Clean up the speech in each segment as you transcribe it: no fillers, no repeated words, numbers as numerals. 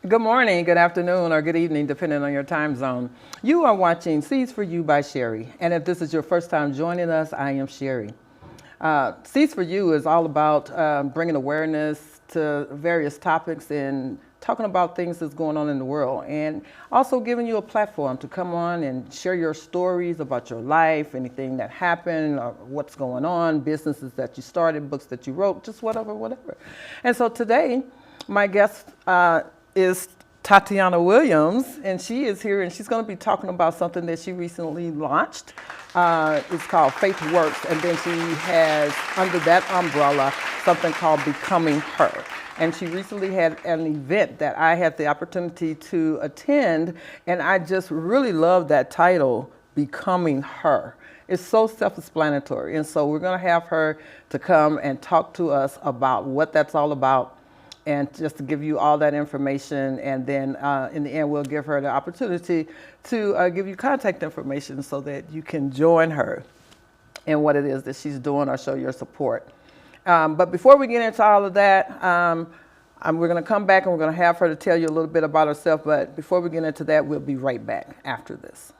Good morning, good afternoon, or good evening, depending on your time zone. You are watching Seeds for You by Sherry. And if this is your first time joining us, I am Sherry. Seeds for You is all about bringing awareness to various topics and talking about things that's going on in the world, and also giving you a platform to come on and share your stories about your life, anything that happened, or what's going on, businesses that you started, books that you wrote, just whatever. And so today, my guest is Tatianna Williams, and she is here, and she's going to be talking about something that she recently launched. It's called FaithWorks, and then she has, under that umbrella, something called Becoming Her. And she recently had an event that I had the opportunity to attend, and I just really love that title, Becoming Her. It's so self-explanatory, and so we're going to have her to come and talk to us about what that's all about, and just to give you all that information. And then in the end, we'll give her the opportunity to give you contact information so that you can join her in what it is that she's doing or show your support. But before we get into all of that, we're going to come back and we're going to have her to tell you a little bit about herself. But before we get into that, we'll be right back after this.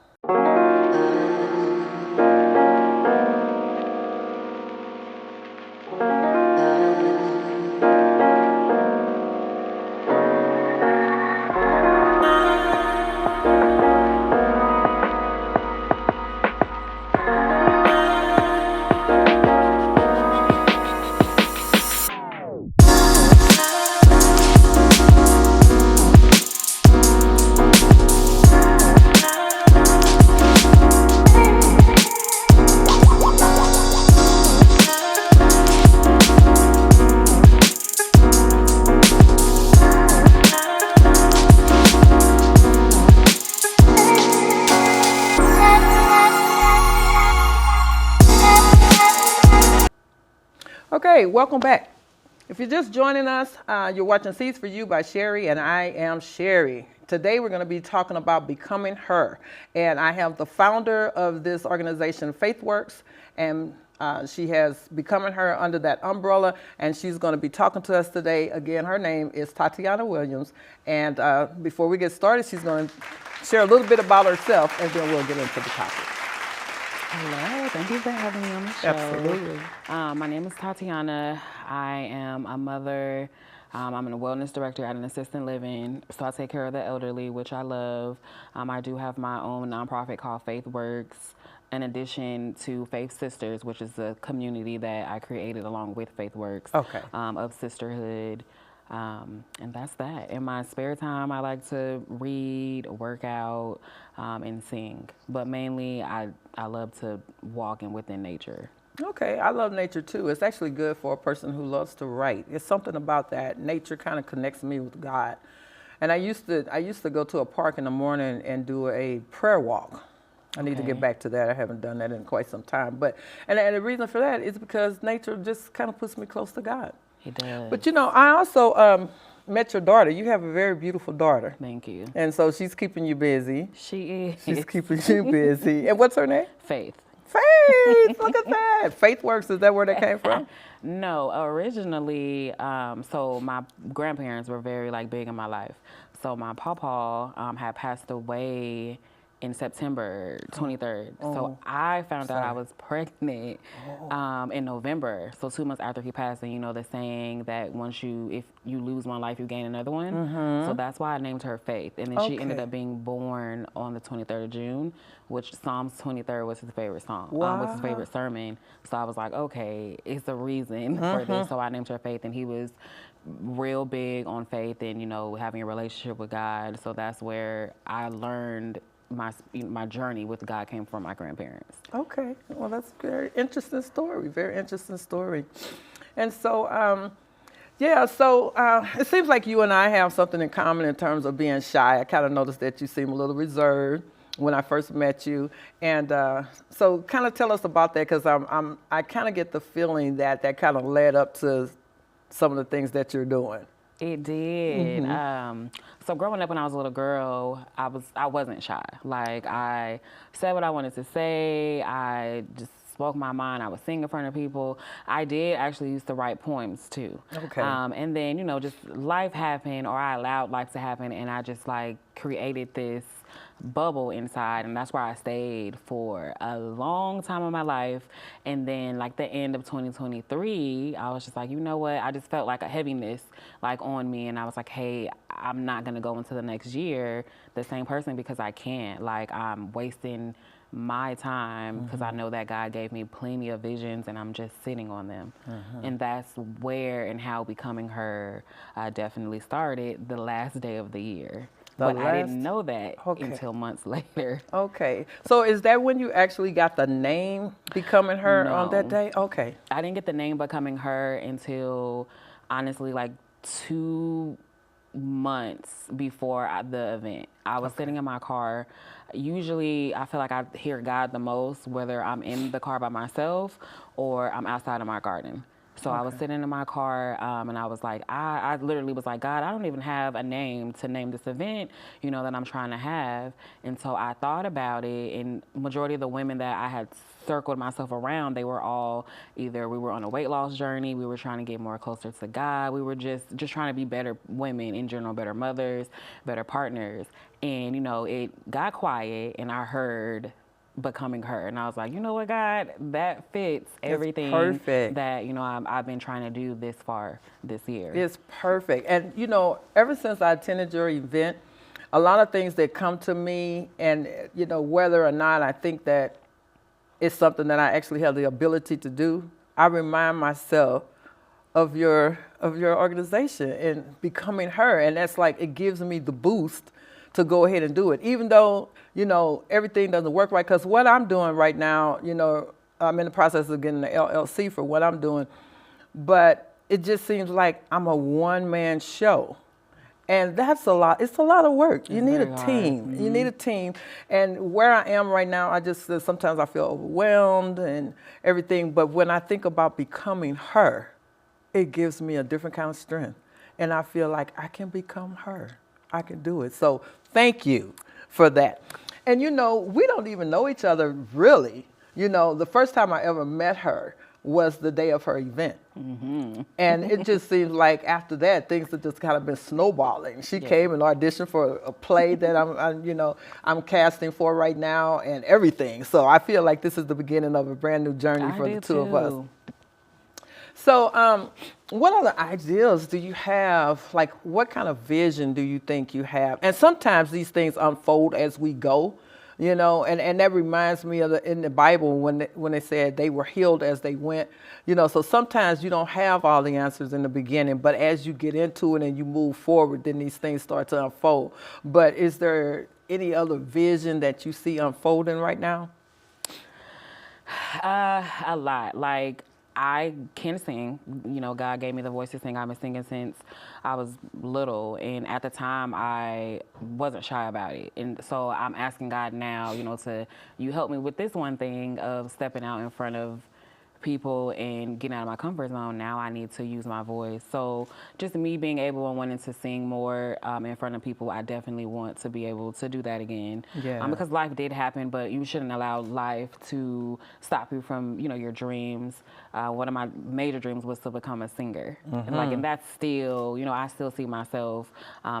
Okay, welcome back. If you're just joining us, you're watching Seeds for You by Sherry, and I am Sherry. Today we're going to be talking about Becoming Her, and I have the founder of this organization, FaithWorks, and she has Becoming Her under that umbrella, and she's going to be talking to us today. Again, her name is Tatianna Williams, and before we get started, she's going to share a little bit about herself, and then we'll get into the topic. Hello, thank you for having me on the show. Absolutely. My name is Tatianna. I am a mother. I'm a wellness director at an assisted living, so I take care of the elderly, which I love. I do have my own nonprofit called FaithWorks, in addition to Faith Sisters, which is a community that I created along with FaithWorks of sisterhood. And that's that. In my spare time, I like to read, work out, and sing. But mainly, I love to walk in within nature. Okay, I love nature too. It's actually good for a person who loves to write. It's something about that. Nature kind of connects me with God. And I used to go to a park in the morning and do a prayer walk. I need to get back to that. I haven't done that in quite some time. But and the reason for that is because nature just kind of puts me close to God. It does. But you know, I also met your daughter. You have a very beautiful daughter. Thank you. And so she's keeping you busy. She is. She's keeping you busy. And what's her name? Faith. Faith, look at that. FaithWorks, is that where that came from? No, originally, so my grandparents were very big in my life. So my pawpaw had passed away in September 23rd. So I found out I was pregnant in November. So 2 months after he passed, and the saying that if you lose one life, you gain another one. So that's why I named her Faith. And then she ended up being born on the 23rd of June, which Psalms 23rd was his favorite song, was his favorite sermon. So I was like, okay, it's a reason for this. So I named her Faith, and he was real big on faith and, having a relationship with God. So that's where I learned my journey with God came from my grandparents. Okay, well, that's a very interesting story. Very interesting story. And so, it seems like you and I have something in common in terms of being shy. I kind of noticed that you seem a little reserved when I first met you, and so kind of tell us about that, because I kind of get the feeling that kind of led up to some of the things that you're doing. It did. So growing up when I was a little girl, I wasn't shy. Like, I said what I wanted to say. I just spoke my mind. I would sing in front of people. I did actually used to write poems too. Okay. And then, just life happened, or I allowed life to happen, and I just created this bubble inside, and that's where I stayed for a long time of my life. And then the end of 2023, I was just like, you know what, I just felt like a heaviness on me, and I was like, hey, I'm not gonna go into the next year the same person, because I can't. I'm wasting my time, because I know that God gave me plenty of visions, and I'm just sitting on them. And that's where and how Becoming Her definitely started the last day of the year. But I didn't know that until months later. Okay. So is that when you actually got the name Becoming Her on that day? Okay. I didn't get the name Becoming Her until, honestly, 2 months before the event. I was sitting in my car. Usually, I feel like I hear God the most, whether I'm in the car by myself or I'm outside of my garden. So I was sitting in my car, and I was like, I literally was like, God, I don't even have a name to name this event, that I'm trying to have. And so I thought about it, and majority of the women that I had circled myself around, they were all either we were on a weight loss journey, we were trying to get more closer to God, we were just trying to be better women in general, better mothers, better partners. And, it got quiet, and I heard Becoming Her, and I was like, you know what, God, that fits everything that I've been trying to do this year. It's perfect. And ever since I attended your event, a lot of things that come to me, and whether or not I think that it's something that I actually have the ability to do, I remind myself of your organization and Becoming Her, and that's it gives me the boost to go ahead and do it, even though everything doesn't work right. Because what I'm doing right now, I'm in the process of getting the LLC for what I'm doing, but it just seems like I'm a one-man show, and that's a lot. It's a lot of work. You need a team. You need a team. And where I am right now, I just sometimes I feel overwhelmed and everything. But when I think about Becoming Her, it gives me a different kind of strength, and I feel like I can become her. I can do it. So thank you for that. And we don't even know each other really. The first time I ever met her was the day of her event. And it just seems like after that, things have just kind of been snowballing. She came and auditioned for a play that I'm casting for right now and everything. So I feel like this is the beginning of a brand new journey for the two of us. So what other ideas do you have? What kind of vision do you think you have? And sometimes these things unfold as we go, and that reminds me of in the Bible when they said they were healed as they went, so sometimes you don't have all the answers in the beginning, but as you get into it and you move forward, then these things start to unfold. But is there any other vision that you see unfolding right now? A lot. I can sing. God gave me the voice to sing. I've been singing since I was little, and at the time I wasn't shy about it. And so I'm asking God now, to you help me with this one thing of stepping out in front of people and getting out of my comfort zone, now I need to use my voice. So just me being able and wanting to sing more in front of people, I definitely want to be able to do that again. Yeah. Because life did happen, but you shouldn't allow life to stop you from, your dreams. One of my major dreams was to become a singer. And that's still, I still see myself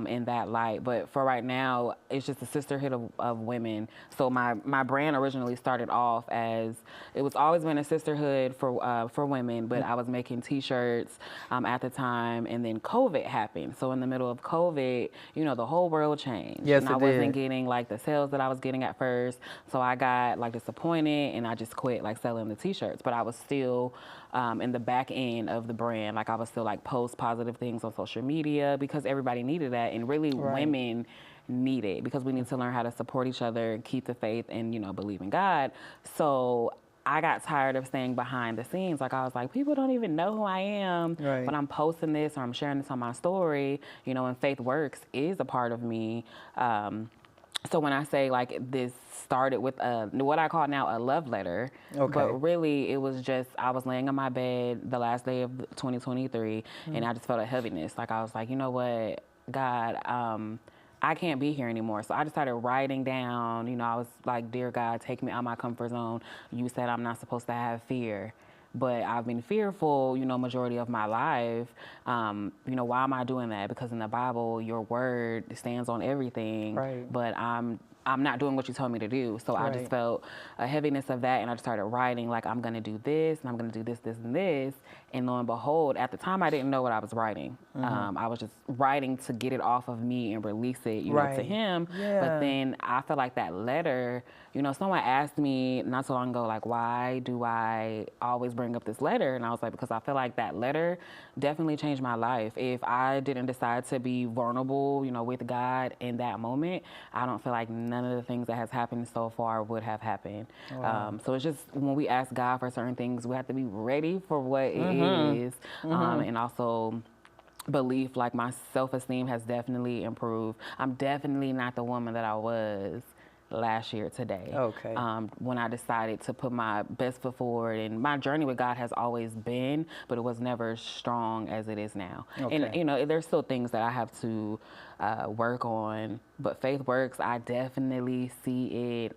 in that light. But for right now, it's just a sisterhood of women. So my brand originally started off as, it was always been a sisterhood for women, but I was making T-shirts at the time, and then COVID happened. So in the middle of COVID, the whole world changed. Yes, and it I wasn't did. getting like the sales that I was getting at first. So I got like disappointed, and I just quit like selling the T-shirts. But I was still in the back end of the brand. Like I was still like post positive things on social media because everybody needed that, and really women need it because we need to learn how to support each other and keep the faith and believe in God. So I got tired of staying behind the scenes. Like I was like, people don't even know who I am, but I'm posting this or I'm sharing this on my story, and FaithWorks is a part of me. So when I say like this started with what I call now a love letter, but really it was just, I was laying on my bed the last day of 2023 and I just felt a heaviness. Like I was like, you know what, God, I can't be here anymore. So I just started writing down, I was like, dear God, take me out of my comfort zone. You said I'm not supposed to have fear, but I've been fearful, majority of my life. Why am I doing that? Because in the Bible, your word stands on everything, but I'm not doing what you told me to do. So I just felt a heaviness of that, and I just started writing, like, I'm gonna do this, and I'm gonna do this, this, and this. And lo and behold, at the time, I didn't know what I was writing. I was just writing to get it off of me and release it, to him. But then I felt like that letter, someone asked me not so long ago, like, why do I always bring up this letter? And I was like, because I feel like that letter definitely changed my life. If I didn't decide to be vulnerable, with God in that moment, I don't feel like none of the things that has happened so far would have happened. So it's just, when we ask God for certain things, we have to be ready for what it is. And also belief, like my self-esteem has definitely improved. I'm definitely not the woman that I was last year today. When I decided to put my best foot forward, and my journey with God has always been, but it was never as strong as it is now. And there's still things that I have to work on, but FaithWorks, I definitely see it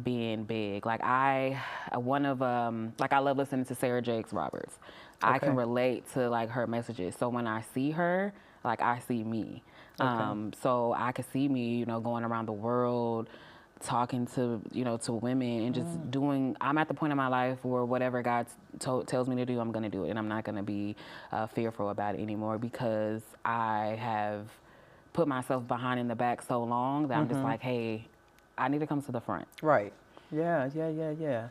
being big. Like I love listening to Sarah Jakes Roberts. I can relate to like her messages. So when I see her, like I see me. So I could see me, going around the world, talking to, to women and just doing, I'm at the point in my life where whatever God tells me to do, I'm going to do it. And I'm not going to be fearful about it anymore because I have put myself behind in the back so long that I'm just like, hey, I need to come to the front. Yeah.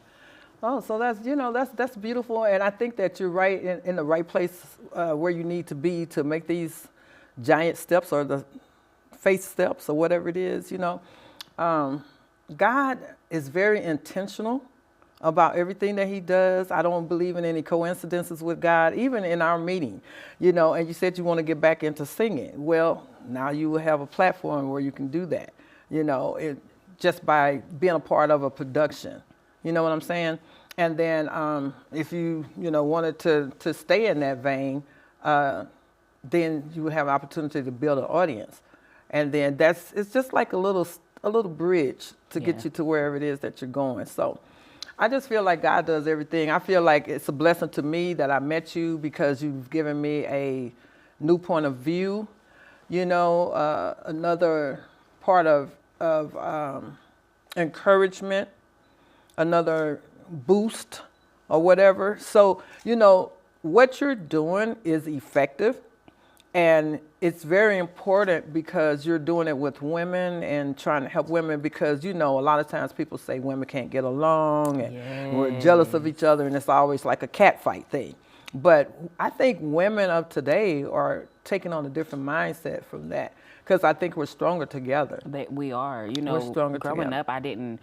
Oh, so that's beautiful. And I think that you're right in the right place where you need to be to make these giant steps or the faith steps or whatever it is, God is very intentional about everything that he does. I don't believe in any coincidences with God, even in our meeting, and you said you want to get back into singing. Well, now you will have a platform where you can do that, just by being a part of a production. You know what I'm saying? And then if you, wanted to stay in that vein, then you would have an opportunity to build an audience. And then it's just like a little bridge to get you to wherever it is that you're going. So I just feel like God does everything. I feel like it's a blessing to me that I met you because you've given me a new point of view, another part of encouragement, another boost or whatever. So, what you're doing is effective. And it's very important because you're doing it with women and trying to help women because, a lot of times people say women can't get along and we're jealous of each other and it's always like a cat fight thing. But I think women of today are taking on a different mindset from that because I think we're stronger together. We are, we're stronger growing together. up, I didn't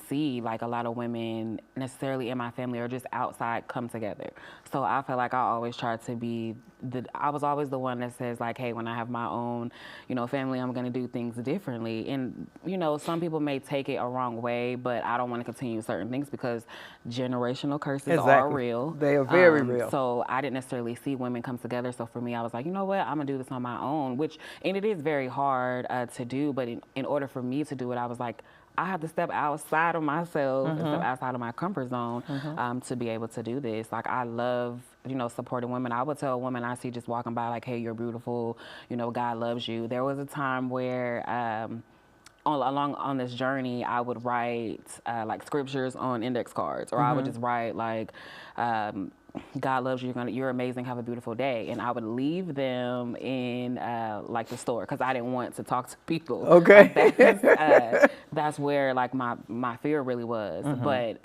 see like a lot of women necessarily in my family or just outside come together. So I feel like I always try to be I was always the one that says like, hey, when I have my own, family, I'm going to do things differently. And, some people may take it a wrong way, but I don't want to continue certain things because generational curses are real. They are very real. So I didn't necessarily see women come together. So for me, I was like, you know what, I'm going to do this on my own, and it is very hard to do. But in order for me to do it, I was like, I have to step outside of myself and step outside of my comfort zone to be able to do this. Like, I love, supporting women. I would tell women I see just walking by, like, hey, you're beautiful. God loves you. There was a time where on this journey, I would write like scriptures on index cards, or I would just write like, God loves you. You're amazing. Have a beautiful day. And I would leave them in like the store because I didn't want to talk to people. Okay. Like, that's where like my fear really was. But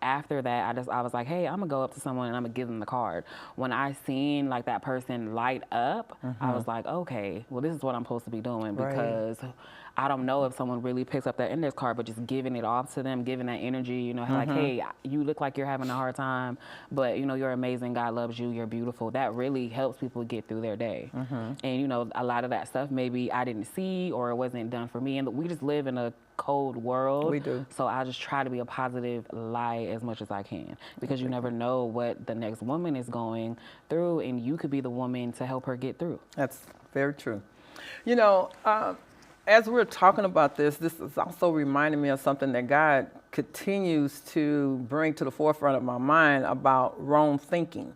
after that, I was like, hey, I'm gonna go up to someone and I'm gonna give them the card. When I seen like that person light up, I was like, okay, well, this is what I'm supposed to be doing because I don't know if someone really picks up that index card, but just giving it off to them, giving that energy, like, hey, you look like you're having a hard time, but, you're amazing. God loves you. You're beautiful. That really helps people get through their day. And, a lot of that stuff maybe I didn't see or it wasn't done for me. And we just live in a cold world. We do. So I just try to be a positive light as much as I can because you never know what the next woman is going through, and you could be the woman to help her get through. That's very true. As we're talking about this is also reminding me of something that God continues to bring to the forefront of my mind about wrong thinking.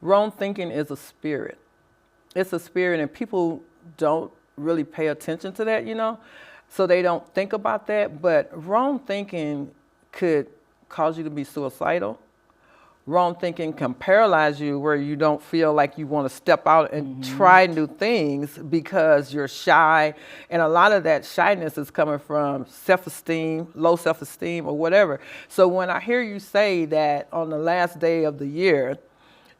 Wrong thinking is a spirit. It's a spirit, and people don't really pay attention to that, so they don't think about that. But wrong thinking could cause you to be suicidal. Wrong thinking can paralyze you where you don't feel like you want to step out and try new things because you're shy. And a lot of that shyness is coming from self-esteem, low self-esteem or whatever. So when I hear you say that on the last day of the year,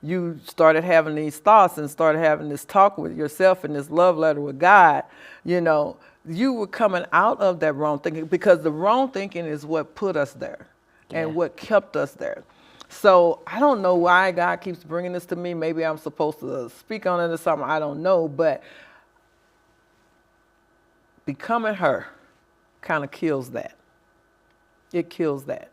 you started having these thoughts and started having this talk with yourself and this love letter with God, you were coming out of that wrong thinking because the wrong thinking is what put us there and what kept us there. So I don't know why God keeps bringing this to me. Maybe I'm supposed to speak on it or something. I don't know. But becoming her kind of kills that. It kills that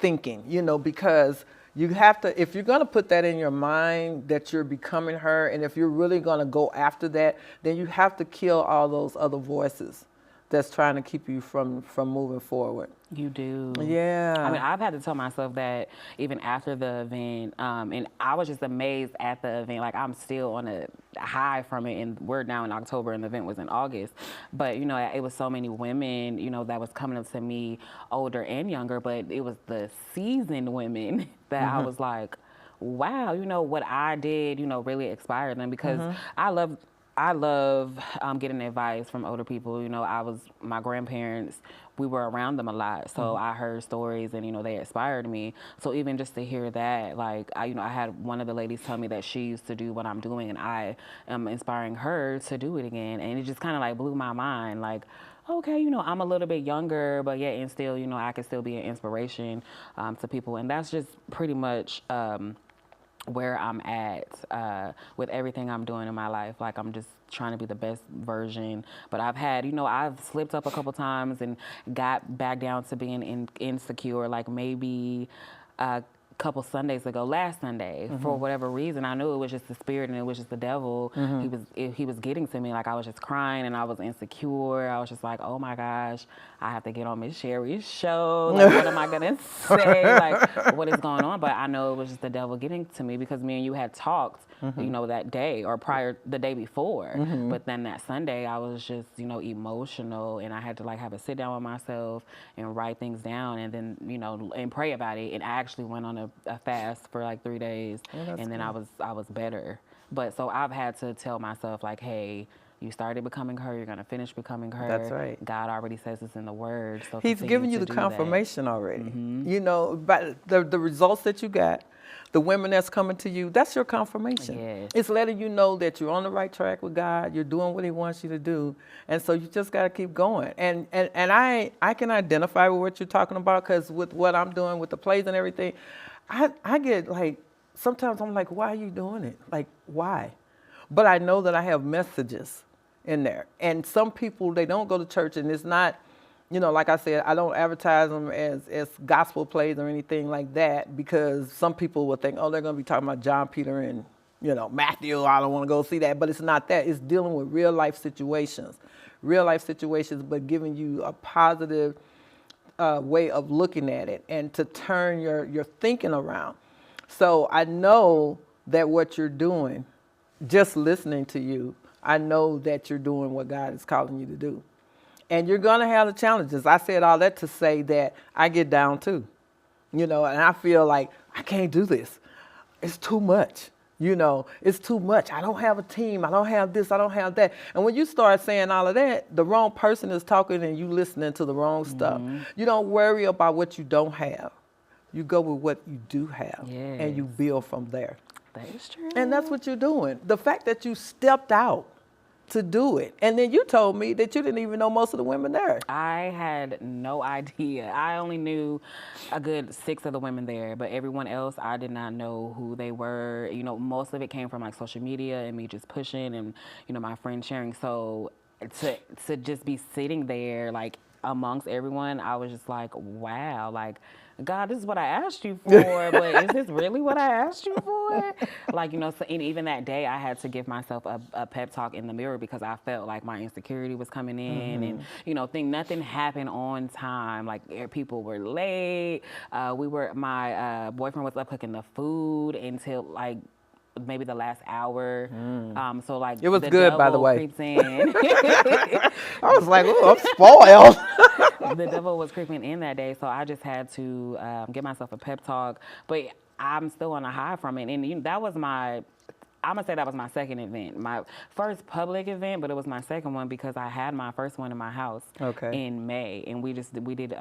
thinking, because you have to, if you're going to put that in your mind that you're becoming her, and if you're really going to go after that, then you have to kill all those other voices that's trying to keep you from moving forward. You do. Yeah. I mean, I've had to tell myself that even after the event, and I was just amazed at the event. Like, I'm still on a high from it, and we're now in October, and the event was in August. But, it was so many women, that was coming up to me, older and younger, but it was the seasoned women that I was like, wow, what I did, really inspired them because I love getting advice from older people. My grandparents, we were around them a lot. So I heard stories and, they inspired me. So even just to hear that, like, I had one of the ladies tell me that she used to do what I'm doing and I am inspiring her to do it again. And it just kind of like blew my mind. Like, okay, I'm a little bit younger, but yet and still, I can still be an inspiration to people. And that's just pretty much where I'm at with everything I'm doing in my life. Like, I'm just trying to be the best version. But I've had, I've slipped up a couple times and got back down to being insecure. Like maybe couple Sundays ago, last Sunday, for whatever reason, I knew it was just the spirit and it was just the devil. He was getting to me. Like, I was just crying and I was insecure. I was just like, oh my gosh, I have to get on Miss Sherry's show. Like, what am I gonna say? Like, what is going on? But I know it was just the devil getting to me because me and you had talked, that day or the day before. But then that Sunday, I was just, emotional, and I had to like have a sit down with myself and write things down, and then and pray about it. And I actually went on a fast for like 3 days, and then I was better. But so I've had to tell myself like, hey, you started becoming her, you're gonna finish becoming her. That's right. God already says this in the Word. So He's given you the confirmation already. But the results that you got, the women that's coming to you, that's your confirmation. Yes. It's letting you know that you're on the right track with God, you're doing what He wants you to do, and so you just got to keep going. And I can identify with what you're talking about, because with what I'm doing with the plays and everything, I get like sometimes I'm like, why are you doing it? Like, why? But I know that I have messages in there. And some people, they don't go to church, and it's not, like I said, I don't advertise them as gospel plays or anything like that, because some people will think, oh, they're going to be talking about John, Peter, and, Matthew. I don't want to go see that. But it's not that. It's dealing with real life situations, but giving you a positive way of looking at it and to turn your thinking around. So I know that what you're doing, just listening to you, I know that you're doing what God is calling you to do. And you're going to have the challenges. I said all that to say that I get down too, and I feel like I can't do this. It's too much. It's too much. I don't have a team. I don't have this. I don't have that. And when you start saying all of that, the wrong person is talking and you listening to the wrong stuff. You don't worry about what you don't have. You go with what you do have, and you build from there. That is true. And that's what you're doing. The fact that you stepped out to do it. And then you told me that you didn't even know most of the women there. I had no idea. I only knew a good 6 of the women there, but everyone else, I did not know who they were. Most of it came from like social media and me just pushing and, my friends sharing. So to just be sitting there like amongst everyone, I was just like, wow, like, God, this is what I asked you for, but is this really what I asked you for? Like, so, and even that day I had to give myself a pep talk in the mirror because I felt like my insecurity was coming in and, nothing happened on time. Like people were late. My boyfriend was up cooking the food until like maybe the last hour. So like it was good, by the way. Creeps in. I was like, oh, I'm spoiled. The devil was creeping in that day, so I just had to give myself a pep talk. But I'm still on a high from it, and that was I'm gonna say that was my second event, my first public event, but it was my second one because I had my first one in my house in May, and we did.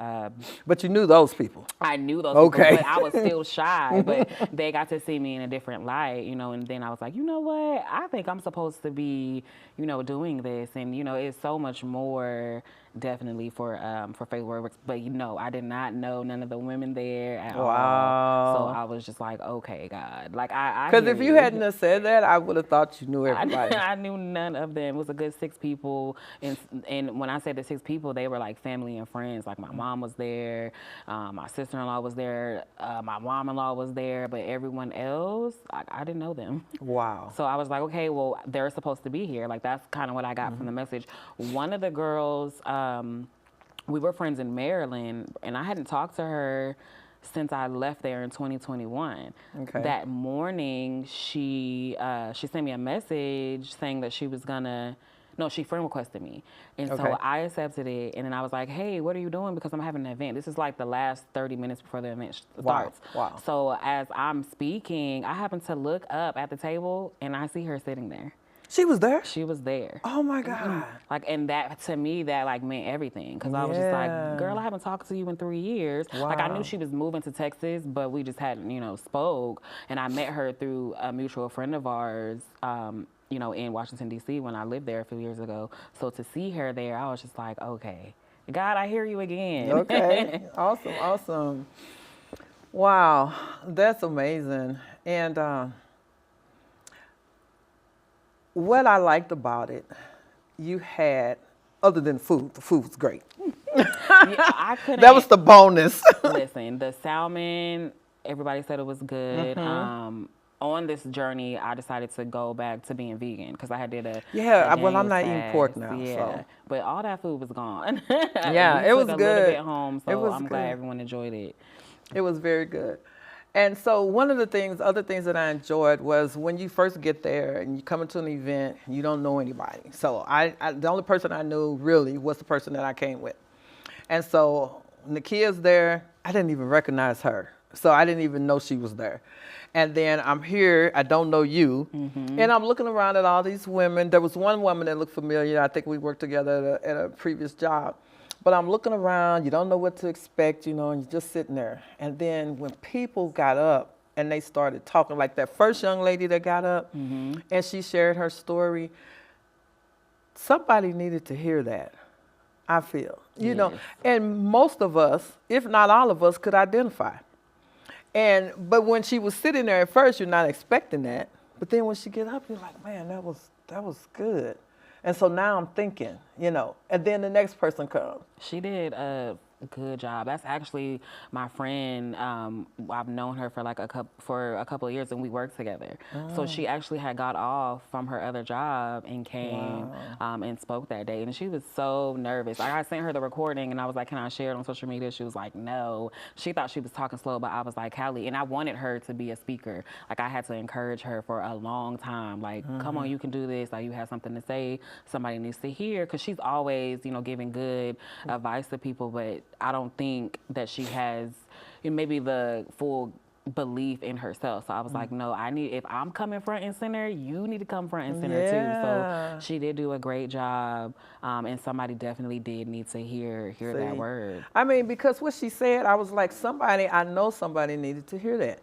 But you knew those people. I knew those people, but I was still shy. But they got to see me in a different light, and then I was like, you know what? I think I'm supposed to be, doing this, and it's so much more. Definitely for FaithWorks, but I did not know none of the women there at all. So I was just like, okay, God, like I. Because if you hadn't have said that, I would have thought you knew everybody. I knew none of them. It was a good 6 people, and when I say the 6 people, they were like family and friends. Like my mom was there, my sister-in-law was there, my mom-in-law was there, but everyone else, I didn't know them. Wow. So I was like, okay, well, they're supposed to be here. Like that's kind of what I got from the message. One of the girls. We were friends in Maryland, and I hadn't talked to her since I left there in 2021. Okay. That morning, she sent me a message saying that she was gonna. No, she friend requested me, and so I accepted it. And then I was like, "Hey, what are you doing? Because I'm having an event. This is like the last 30 minutes before the event starts." Wow. So as I'm speaking, I happen to look up at the table, and I see her sitting there. She was there? She was there. Oh my God. Like, and that, to me, that like meant everything. Cause I was just like, girl, I haven't talked to you in 3 years. Wow. Like I knew she was moving to Texas, but we just hadn't, spoke. And I met her through a mutual friend of ours, in Washington, D.C. when I lived there a few years ago. So to see her there, I was just like, okay, God, I hear you again. Okay. Awesome. Wow. That's amazing. And, what I liked about it, you had, other than food, the food was great. I couldn't. That was the bonus. Listen, the salmon, everybody said it was good. On this journey, I decided to go back to being vegan because I had did a well, I'm not eating pork now. Yeah, so. But all that food was gone. Yeah, it was good. A little bit home, so I'm good. glad everyone enjoyed it. It was very good. And so one of the other things that I enjoyed was when you first get there and you come into an event, you don't know anybody. So the only person I knew really was the person that I came with. And so when the kids there, I didn't even recognize her. So I didn't even know she was there. And then I'm here, I don't know you, and I'm looking around at all these women. There was one woman that looked familiar. I think we worked together at a previous job. But I'm looking around, you don't know what to expect, and you're just sitting there. And then when people got up and they started talking, like that first young lady that got up and she shared her story, somebody needed to hear that, I feel, you know. And most of us, if not all of us, could identify. But when she was sitting there at first, you're not expecting that. But then when she get up, you're like, man, that was good. And so now I'm thinking, and then the next person comes. She did a good job. That's actually my friend. I've known her for a couple of years, and we worked together. So she actually had got off from her other job and came and spoke that day. And she was so nervous. I sent her the recording, and I was like, "Can I share it on social media?" She was like, "No." She thought she was talking slow, but I was like, "Callie," and I wanted her to be a speaker. Like I had to encourage her for a long time. Like, come on, you can do this. Like you have something to say. Somebody needs to hear, because she's always, giving good advice to people, but I don't think that she has maybe the full belief in herself. So I was like, no, if I'm coming front and center, you need to come front and center too. So she did do a great job, and somebody definitely did need to hear that word. I mean, because what she said, I was like, I know somebody needed to hear that.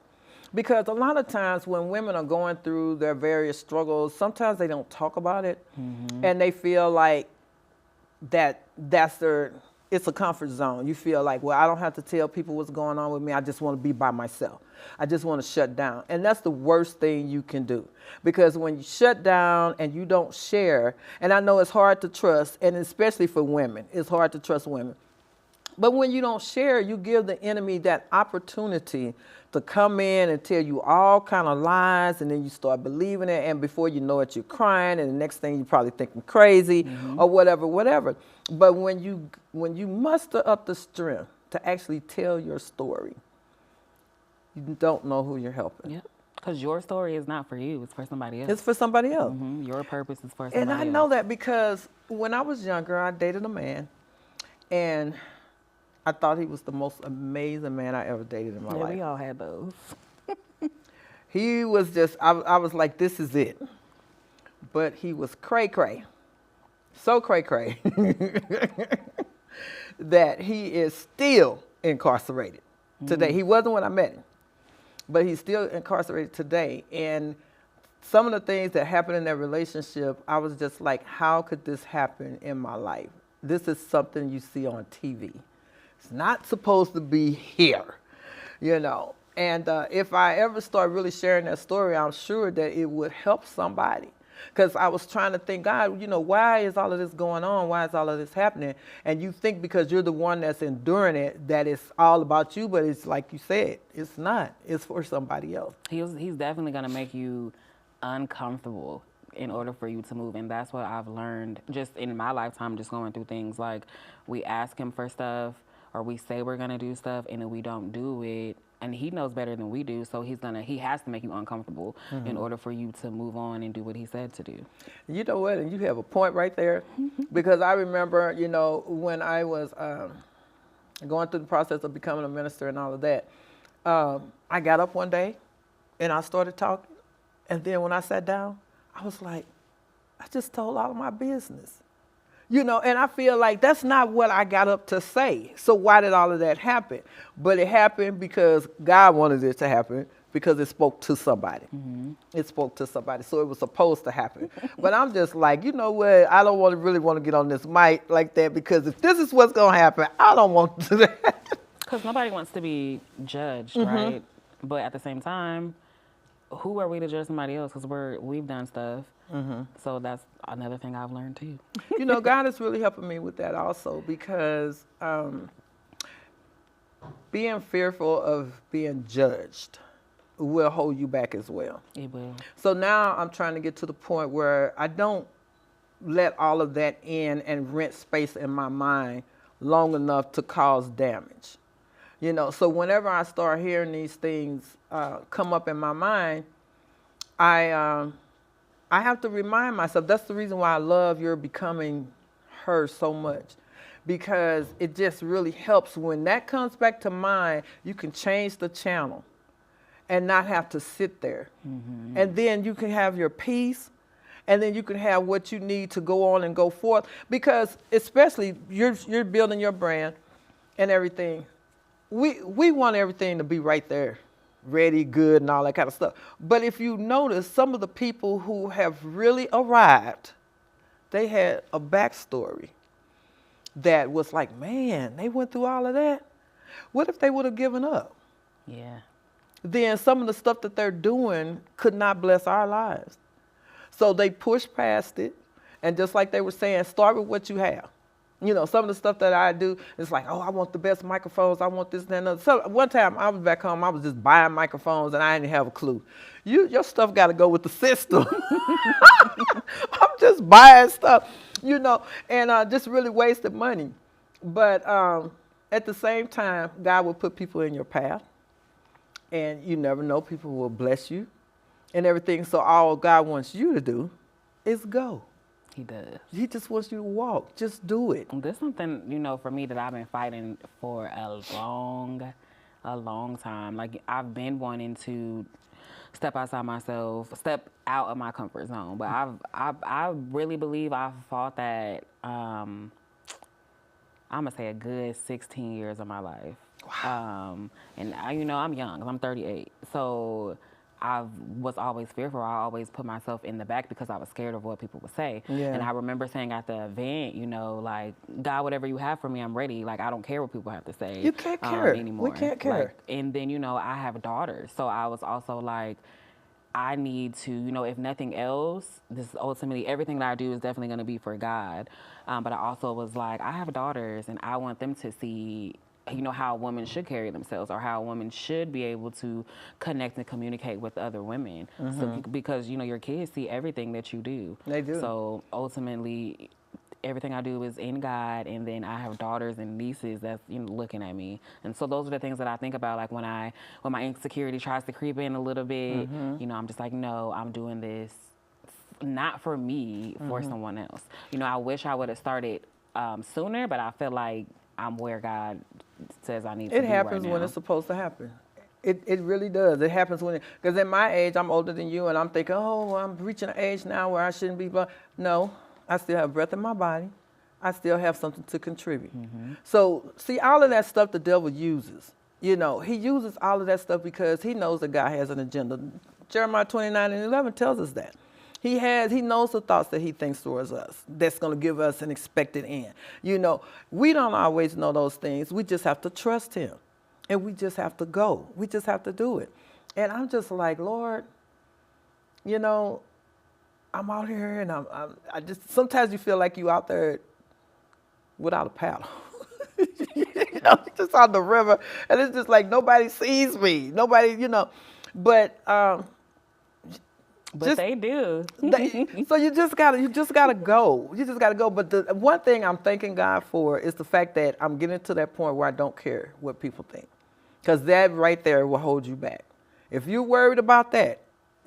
Because a lot of times when women are going through their various struggles, sometimes they don't talk about it, and they feel like it's a comfort zone. You feel like, well, I don't have to tell people what's going on with me. I just want to be by myself. I just want to shut down. And that's the worst thing you can do. Because when you shut down and you don't share, and I know it's hard to trust, and especially for women, it's hard to trust women. But when you don't share, you give the enemy that opportunity to come in and tell you all kind of lies, and then you start believing it, and before you know it, you're crying, and the next thing you're probably thinking crazy or whatever. But when you muster up the strength to actually tell your story, you don't know who you're helping. Yeah, because your story is not for you; it's for somebody else. It's for somebody else. Your purpose is for somebody else. And I know that because when I was younger, I dated a man, and I thought he was the most amazing man I ever dated in my life. We all had those. He was just, I was like, this is it. But he was cray-cray. So cray-cray that he is still incarcerated today. He wasn't when I met him, but he's still incarcerated today. And some of the things that happened in that relationship, I was just like, how could this happen in my life? This is something you see on TV. It's not supposed to be here, And if I ever start really sharing that story, I'm sure that it would help somebody. Because I was trying to think, God, why is all of this going on? Why is all of this happening? And you think because you're the one that's enduring it, that it's all about you. But it's like you said, it's not. It's for somebody else. He's definitely going to make you uncomfortable in order for you to move. And that's what I've learned just in my lifetime, just going through things like we ask him for stuff, or we say we're going to do stuff, and then we don't do it. And he knows better than we do, so he has to make you uncomfortable in order for you to move on and do what he said to do. You know what? And you have a point right there. Because I remember, when I was going through the process of becoming a minister and all of that, I got up one day and I started talking. And then when I sat down, I was like, I just told all of my business. And I feel like that's not what I got up to say. So why did all of that happen? But it happened because God wanted it to happen, because it spoke to somebody. It spoke to somebody. So it was supposed to happen. But I'm just like, you know what? I don't really want to get on this mic like that, because if this is what's going to happen, I don't want to do that. Because nobody wants to be judged, right? But at the same time, who are we to judge somebody else? Because we've done stuff. So that's another thing I've learned too. God is really helping me with that also, because being fearful of being judged will hold you back as well. It will. So now I'm trying to get to the point where I don't let all of that in and rent space in my mind long enough to cause damage. So whenever I start hearing these things come up in my mind, I have to remind myself. That's the reason why I love your Becoming Her so much, because it just really helps. When that comes back to mind, you can change the channel and not have to sit there. And then you can have your peace, and then you can have what you need to go on and go forth. Because especially you're building your brand and everything. We want everything to be right there, ready, good, and all that kind of stuff. But if you notice, some of the people who have really arrived, they had a backstory that was like, man, they went through all of that. What if they would have given up? Yeah. then some of the stuff that they're doing could not bless our lives. So they push past it. And just like they were saying, start with what you have. You know, some of the stuff that I do, it's like, oh, I want the best microphones. I want this and that and other. So one time I was back home, I was just buying microphones and I didn't have a clue. Your stuff got to go with the system. I'm just buying stuff, you know, and just really wasted money. But at the same time, God will put people in your path. And you never know, people will bless you and everything. So all God wants you to do is go. He does. He just wants you to walk. Just do it. There's something, you know, for me that I've been fighting for a long time. Like, I've been wanting to step outside myself, step out of my comfort zone. But I really believe I've fought that, I'm going to say a good 16 years of my life. Wow. And you know, I'm young, I'm 38. So I was always fearful. I always put myself in the back because I was scared of what people would say. Yeah. And I remember saying at the event, you know, like, God, whatever you have for me, I'm ready. Like, I don't care what people have to say. You can't care anymore. We can't care. Like, and then, you know, I have daughters. So I was also like, I need to, you know, if nothing else, this is ultimately, everything that I do is definitely going to be for God. But I also was like, I have daughters and I want them to see, you know, how a woman should carry themselves or how a woman should be able to connect and communicate with other women. Mm-hmm. So, because, you know, your kids see everything that you do. They do. So ultimately, everything I do is in God, and then I have daughters and nieces that's, you know, looking at me. And so those are the things that I think about, like when my insecurity tries to creep in a little bit, you know, I'm just like, no, I'm doing this not for me, for someone else. You know, I wish I would have started sooner, but I feel like I'm where God says I need to be right now. It happens when it's supposed to happen. It really does. It happens when, because at my age, I'm older than you, and I'm thinking, oh, I'm reaching an age now where I shouldn't be. No, I still have breath in my body. I still have something to contribute. So, see, all of that stuff the devil uses. You know, he uses all of that stuff because he knows that God has an agenda. Jeremiah 29:11 tells us that. He knows the thoughts that he thinks towards us. That's going to give us an expected end. You know, we don't always know those things. We just have to trust him. And we just have to go. We just have to do it. And I'm just like, Lord, you know, I'm out here and I just, sometimes you feel like you out there without a paddle. You know, just on the river. And it's just like nobody sees me. Nobody, you know. But they do. So you just gotta go. You just gotta go. But the one thing I'm thanking God for is the fact that I'm getting to that point where I don't care what people think, because that right there will hold you back. If you're worried about that,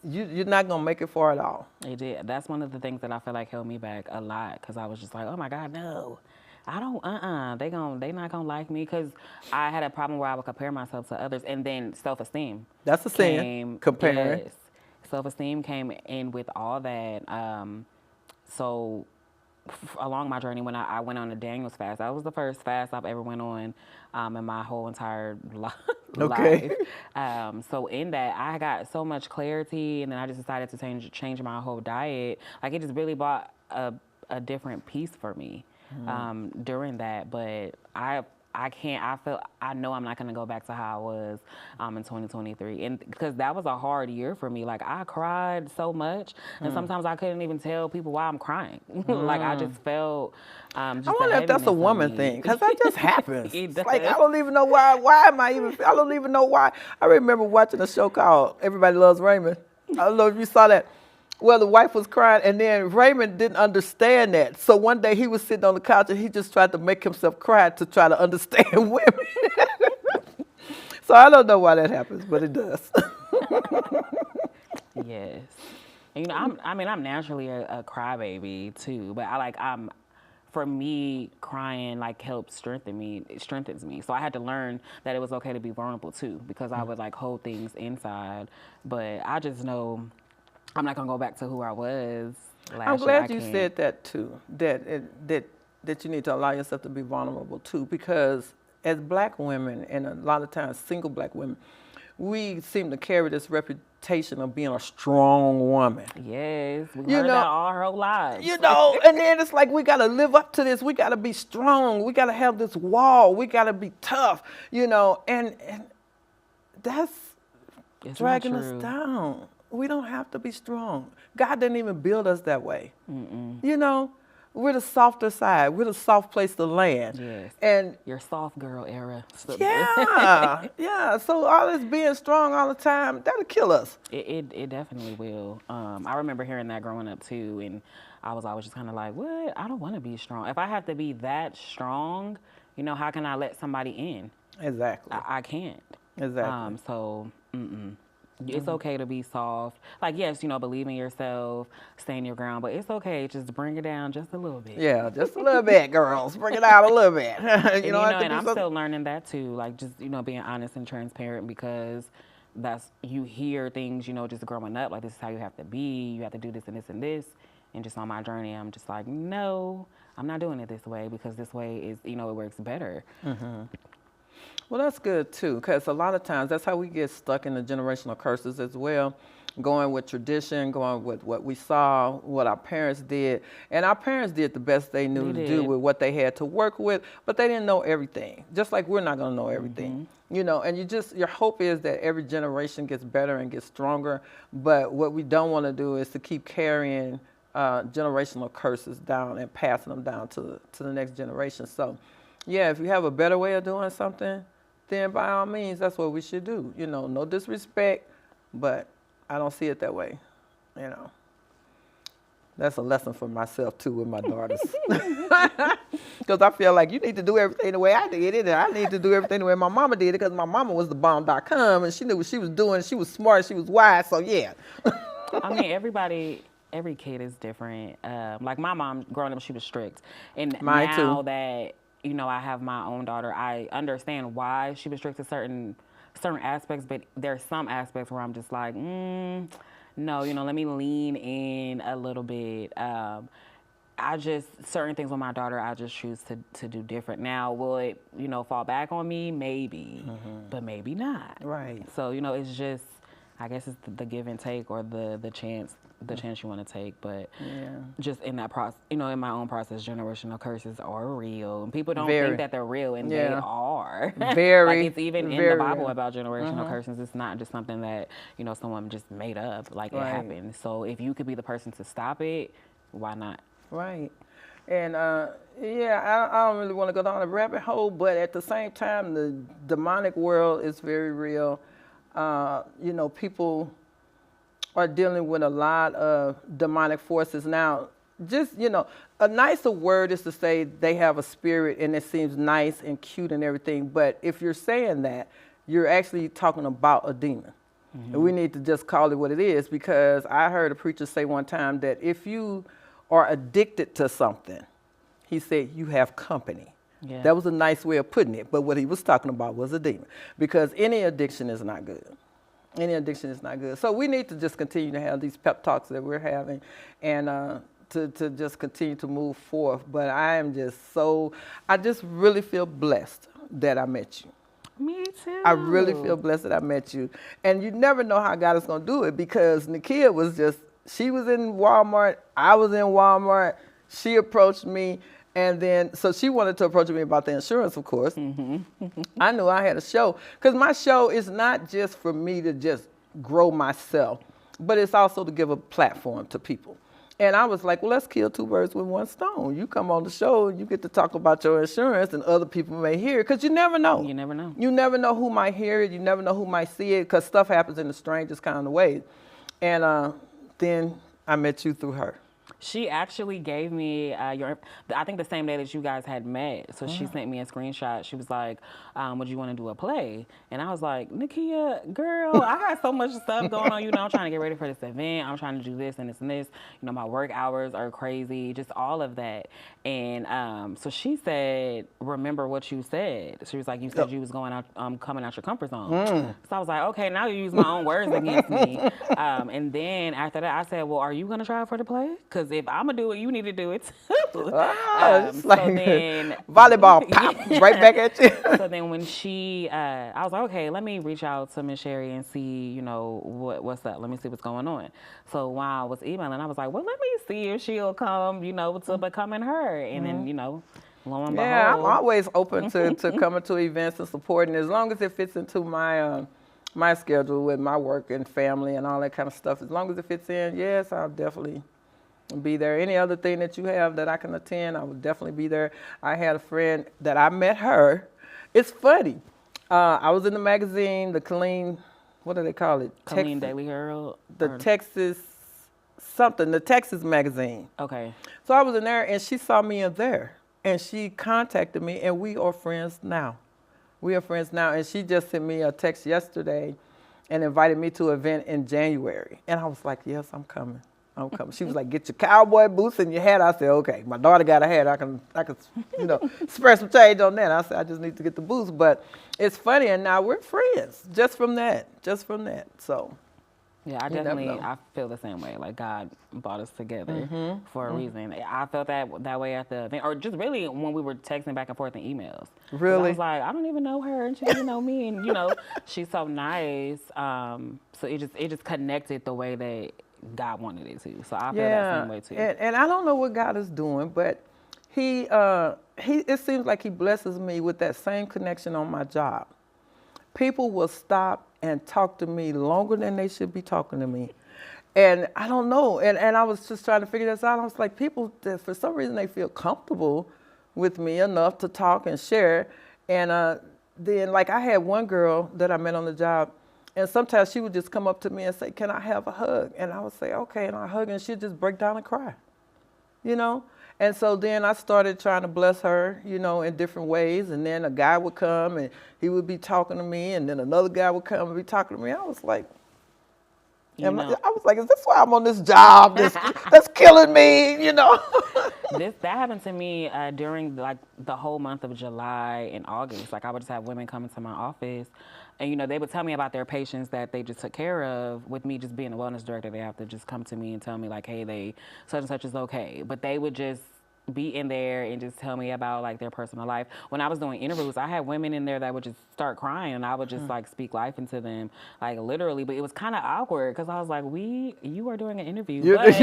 you're not gonna make it far at all. It did. That's one of the things that I feel like held me back a lot, because I was just like, oh my God, no. I don't, they not gonna like me, because I had a problem where I would compare myself to others, and then self-esteem. That's the sin, comparing. Yes. Self-esteem came in with all that. So along my journey, when I went on a Daniel's fast, that was the first fast I've ever went on in my whole entire life. Okay. So in that, I got so much clarity, and then I just decided to change my whole diet. Like, it just really brought a different piece for me during that. But I know I'm not going to go back to how I was in 2023. And because that was a hard year for me. Like, I cried so much, and sometimes I couldn't even tell people why I'm crying. Like, I just felt just I wonder if that's a woman thing, because that just happens. Like, I don't even know why. I don't even know why. I remember watching a show called Everybody Loves Raymond. I don't know if you saw that. Well, the wife was crying, and then Raymond didn't understand that. So one day he was sitting on the couch, and he just tried to make himself cry to try to understand women. So I don't know why that happens, but it does. Yes. And, you know, I'm naturally a crybaby too, but for me, crying helps strengthen me. It strengthens me. So I had to learn that it was okay to be vulnerable too, because I would hold things inside. But I just know I'm not gonna go back to who I was last year. I'm glad you said that too. That you need to allow yourself to be vulnerable too, because as Black women, and a lot of times single Black women, we seem to carry this reputation of being a strong woman. Yes, we heard that all our whole lives. You know, and then it's like we gotta live up to this. We gotta be strong. We gotta have this wall. We gotta be tough. You know, and that's It's not dragging us true. down. We don't have to be strong. God didn't even build us that way. You know, we're the softer side. We're the soft place to land. Yes. And Your soft girl era. yeah, yeah. So all this being strong all the time, that'll kill us. It definitely will. I remember hearing that growing up too, and I was always just kind of like, what? I don't want to be strong. If I have to be that strong, you know, how can I let somebody in? Exactly. I can't. Exactly. It's okay to be soft. Like, yes, you know, believe in yourself, stand your ground, but it's okay. Just bring it down just a little bit. Yeah, just a little bit, girls. Bring it out a little bit. And, you know, have to and be I'm so- still learning that too. Like, just, you know, being honest and transparent because you hear things, you know, just growing up, like, this is how you have to be. You have to do this and this and this. And just on my journey, I'm just like, no, I'm not doing it this way because this way is, you know, it works better. Well, that's good too, because a lot of times that's how we get stuck in the generational curses as well. Going with tradition, going with what we saw, what our parents did. And our parents did the best they knew They to do did. with what they had to work with, but they didn't know everything. Just like we're not going to know everything. You know, and your hope is that every generation gets better and gets stronger. But what we don't want to do is to keep carrying generational curses down and passing them down to the next generation. So, yeah, if you have a better way of doing something, then by all means, that's what we should do. You know, no disrespect, but I don't see it that way. You know, that's a lesson for myself too with my daughters. Because I feel like you need to do everything the way I did it, and I need to do everything the way my mama did it, because my mama was the bomb.com, and she knew what she was doing. She was smart, she was wise, so yeah. I mean, every kid is different. Like my mom, growing up, she was strict. And Mine now too. that, you know, I have my own daughter, I understand why she was strict to certain aspects, but there's some aspects where I'm just like, no, you know, let me lean in a little bit. Certain things with my daughter, I just choose to do different. Now, will it, you know, fall back on me? Maybe, but maybe not. Right. So, you know, it's just, I guess it's the give and take, or the chance you want to take. But just in that process, you know, in my own process, generational curses are real, and people don't Very. think that they're real, and they are. Very. Like, it's even in very the Bible real. about generational curses. It's not just something that, you know, someone just made up. Like, Right. it happened. So if you could be the person to stop it, why not? Right. And I don't really want to go down a rabbit hole, but at the same time, the demonic world is very real. You know, people are dealing with a lot of demonic forces now. Just, you know, a nicer word is to say they have a spirit and it seems nice and cute and everything. But if you're saying that, you're actually talking about a demon. And we need to just call it what it is, because I heard a preacher say one time that if you are addicted to something, he said you have company. Yeah. That was a nice way of putting it, but what he was talking about was a demon, because any addiction is not good. Any addiction is not good. So we need to just continue to have these pep talks that we're having, and to just continue to move forth. But I just really feel blessed that I met you. Me too. I really feel blessed that I met you. And you never know how God is going to do it, because Nakia she was in Walmart, I was in Walmart, she approached me, and then, so she wanted to approach me about the insurance, of course. I knew I had a show, because my show is not just for me to just grow myself, but it's also to give a platform to people. And I was like, well, let's kill two birds with one stone. You come on the show, you get to talk about your insurance, and other people may hear it, because you never know. You never know. You never know who might hear it. You never know who might see it, because stuff happens in the strangest kind of ways. And then I met you through her. She actually gave me I think the same day that you guys had met. So she sent me a screenshot. She was like, would you want to do a play? And I was like, Nakia, girl, I got so much stuff going on. You know, I'm trying to get ready for this event. I'm trying to do this and this and this. You know, my work hours are crazy, just all of that. And so she said, remember what you said. She was like, you said you was going out, coming out your comfort zone. So I was like, okay, now you use my own words against me. And then after that, I said, well, are you going to try for the play? Because if I'm going to do it, you need to do it too. It's like so then, volleyball, pop, right back at you. So then when I was like, okay, let me reach out to Miss Sherry and see, you know, what's up. Let me see what's going on. So while I was emailing, I was like, well, let me see if she'll come, you know, to becoming her. And then, you know, lo and behold. Yeah, I'm always open to coming to events and supporting, as long as it fits into my my schedule with my work and family and all that kind of stuff. As long as it fits in, yes, I'll definitely be there. Any other thing that you have that I can attend, I will definitely be there. I had a friend that I met her. It's funny. I was in the magazine, the Colleen, what do they call it? Colleen Daily Herald? The Texas something, the Texas magazine. Okay. So I was in there and she saw me in there and she contacted me and we are friends now. We are friends now, and she just sent me a text yesterday and invited me to an event in January. And I was like, yes, I'm coming. I'm coming. She was like, get your cowboy boots and your hat. I said, okay. My daughter got a hat. I can, spread some change on that. I said, I just need to get the boots. But it's funny, and now we're friends just from that. So. Yeah, I feel the same way. Like God brought us together for a reason. I felt that way at the event, or just really when we were texting back and forth in emails. Really? I was like, I don't even know her, and she doesn't know me, and she's so nice. So it just connected the way that God wanted it to. So I feel that same way too. And I don't know what God is doing, but he it seems like he blesses me with that same connection on my job. People will stop and talk to me longer than they should be talking to me. And I don't know. And I was just trying to figure this out. I was like, people, for some reason, they feel comfortable with me enough to talk and share. And then, like, I had one girl that I met on the job, and sometimes she would just come up to me and say, can I have a hug? And I would say, okay. And I hug her, and she'd just break down and cry, And so then I started trying to bless her, in different ways. And then a guy would come and he would be talking to me. And then another guy would come and be talking to me. I was like, is this why I'm on this job that's killing me, That happened to me during like the whole month of July and August. Like I would just have women come into my office and, they would tell me about their patients that they just took care of. With me just being a wellness director, they have to just come to me and tell me like, hey, such and such is okay. But they would just be in there and just tell me about like their personal life. When I was doing interviews, I had women in there that would just start crying and I would just like speak life into them, like literally. But it was kind of awkward because I was like, you are doing an interview. But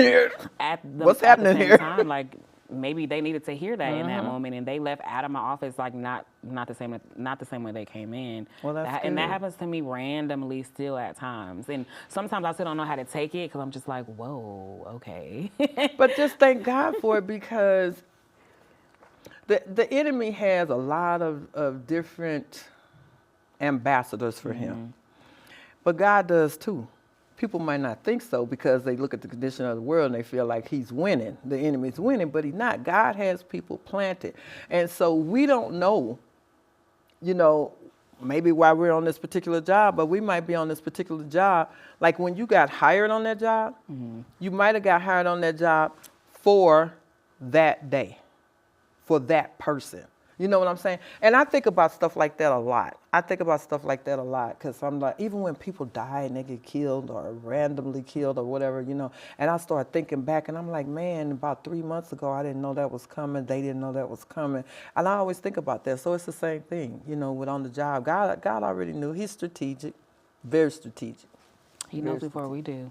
what's happening at the same here? time, like maybe they needed to hear that in that moment, and they left out of my office like not the same way they came in. Well, that's and that happens to me randomly still at times, and sometimes I still don't know how to take it because I'm just like, whoa, okay. But just thank God for it, because the enemy has a lot of different ambassadors for him, but God does too. People might not think so because they look at the condition of the world and they feel like he's winning. The enemy's winning, but he's not. God has people planted. And so we don't know, maybe why we're on this particular job, but we might be on this particular job. Like when you got hired on that job, you might have got hired on that job for that day, for that person. You know what I'm saying? And I think about stuff like that a lot. Because I'm like, even when people die and they get killed or randomly killed or whatever, and I start thinking back and I'm like, man, about 3 months ago, I didn't know that was coming. They didn't know that was coming. And I always think about that. So it's the same thing, with on the job. God already knew. He's strategic, very strategic. He knows before we do.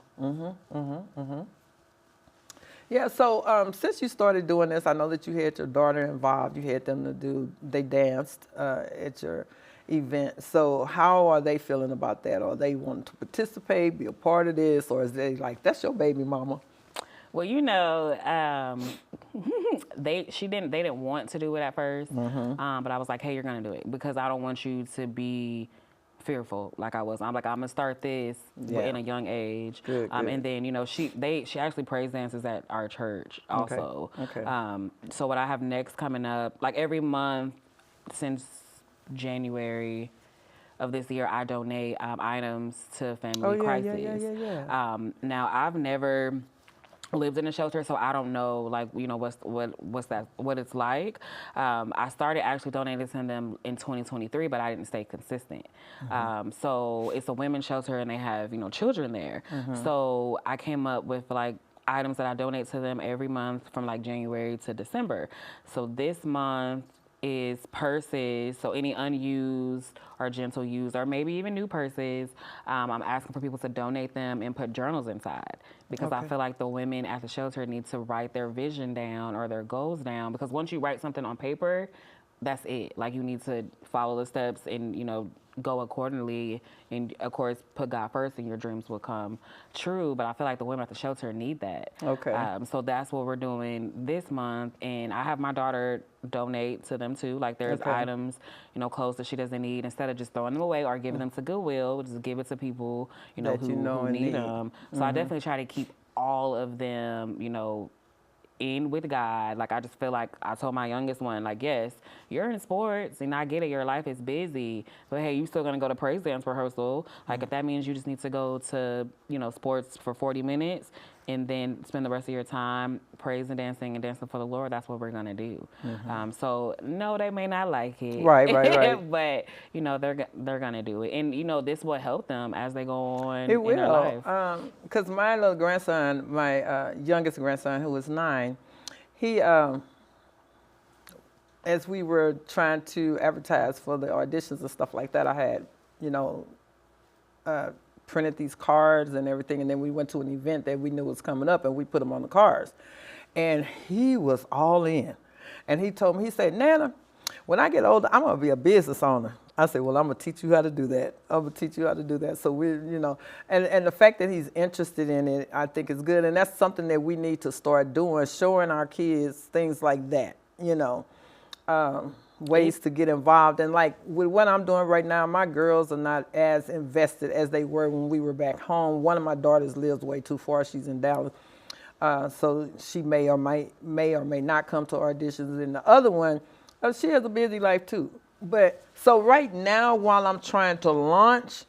Yeah, so since you started doing this, I know that you had your daughter involved. You had them they danced at your event. So how are they feeling about that? Are they wanting to participate, be a part of this, or is they like, that's your baby mama? Well, they didn't want to do it at first, but I was like, hey, you're gonna do it because I don't want you to be fearful like I was. I'm like, I'm gonna start this in a young age. Good. And then she actually praise dances at our church also. Okay. So what I have next coming up, like every month since January of this year, I donate items to family crisis. Yeah. Now I've never lived in a shelter, so I don't know, like, what it's like. I started actually donating to them in 2023, but I didn't stay consistent. So it's a women's shelter, and they have children there. So I came up with like items that I donate to them every month from like January to December. So this month is purses, so any unused or gentle used or maybe even new purses, I'm asking for people to donate them and put journals inside, because I feel like the women at the shelter need to write their vision down or their goals down, because once you write something on paper, that's it. Like, you need to follow the steps and, go accordingly, and of course put God first, and your dreams will come true. But I feel like the women at the shelter need that. Okay. So that's what we're doing this month, and I have my daughter donate to them too. Like, there's Okay. items, clothes that she doesn't need. Instead of just throwing them away or giving them to Goodwill, just give it to people That who, you know who and need need. them. So I definitely try to keep all of them, in with God. Like, I just feel like I told my youngest one, like, yes, you're in sports and I get it, your life is busy, but hey, you still gonna go to praise dance rehearsal. Like, if that means you just need to go to, sports for 40 minutes and then spend the rest of your time praising, dancing, and dancing for the Lord, that's what we're gonna do. So no, they may not like it. Right. But, they're gonna do it. And, this will help them as they go on It in their will, life. because my little grandson, my youngest grandson, who was 9, he, as we were trying to advertise for the auditions and stuff like that, I had, printed these cards and everything, and then we went to an event that we knew was coming up, and we put them on the cards. And he was all in. And he told me, he said, Nana, when I get older, I'm going to be a business owner. I said, well, I'm going to teach you how to do that. I'm going to teach you how to do that. So we, and the fact that he's interested in it, I think is good. And that's something that we need to start doing, showing our kids things like that, ways to get involved. And like with what I'm doing right now, my girls are not as invested as they were when we were back home. One of my daughters lives way too far. She's in Dallas. So she may or may not come to auditions. And the other one, she has a busy life too. But so right now, while I'm trying to launch,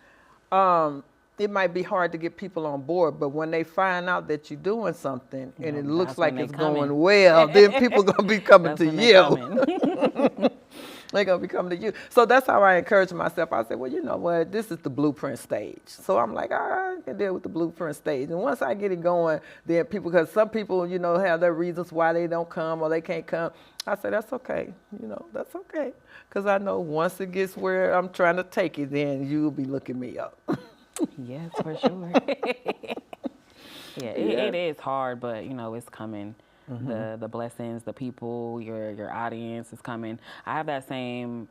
it might be hard to get people on board. But when they find out that you're doing something and it looks like it's going well, then people gonna be coming to you. They're gonna be coming to you. So that's how I encourage myself. I said, well, you know what? This is the blueprint stage. So I'm like, I can deal with the blueprint stage. And once I get it going, then people, because some people, have their reasons why they don't come or they can't come. I said, that's okay. That's okay. Because I know once it gets where I'm trying to take it, then you'll be looking me up. Yes, for sure. It is hard, but it's coming. The blessings, the people, your audience is coming. I have that same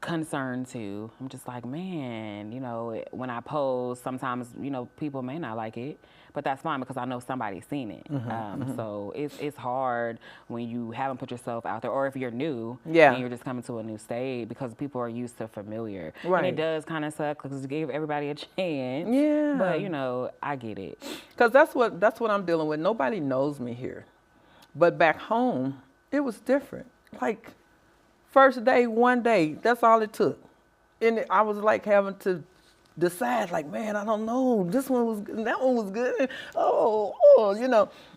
concern too. I'm just like, man, when I post, sometimes people may not like it, but that's fine because I know somebody's seen it. So it's hard when you haven't put yourself out there, or if you're new and you're just coming to a new stage, because people are used to familiar. Right. And it does kind of suck because you give everybody a chance. Yeah. But I get it. Because that's what I'm dealing with. Nobody knows me here, but back home it was different. Like first day, one day, that's all it took, and I was like having to decide, like, man, I don't know, this one was good, that one was good,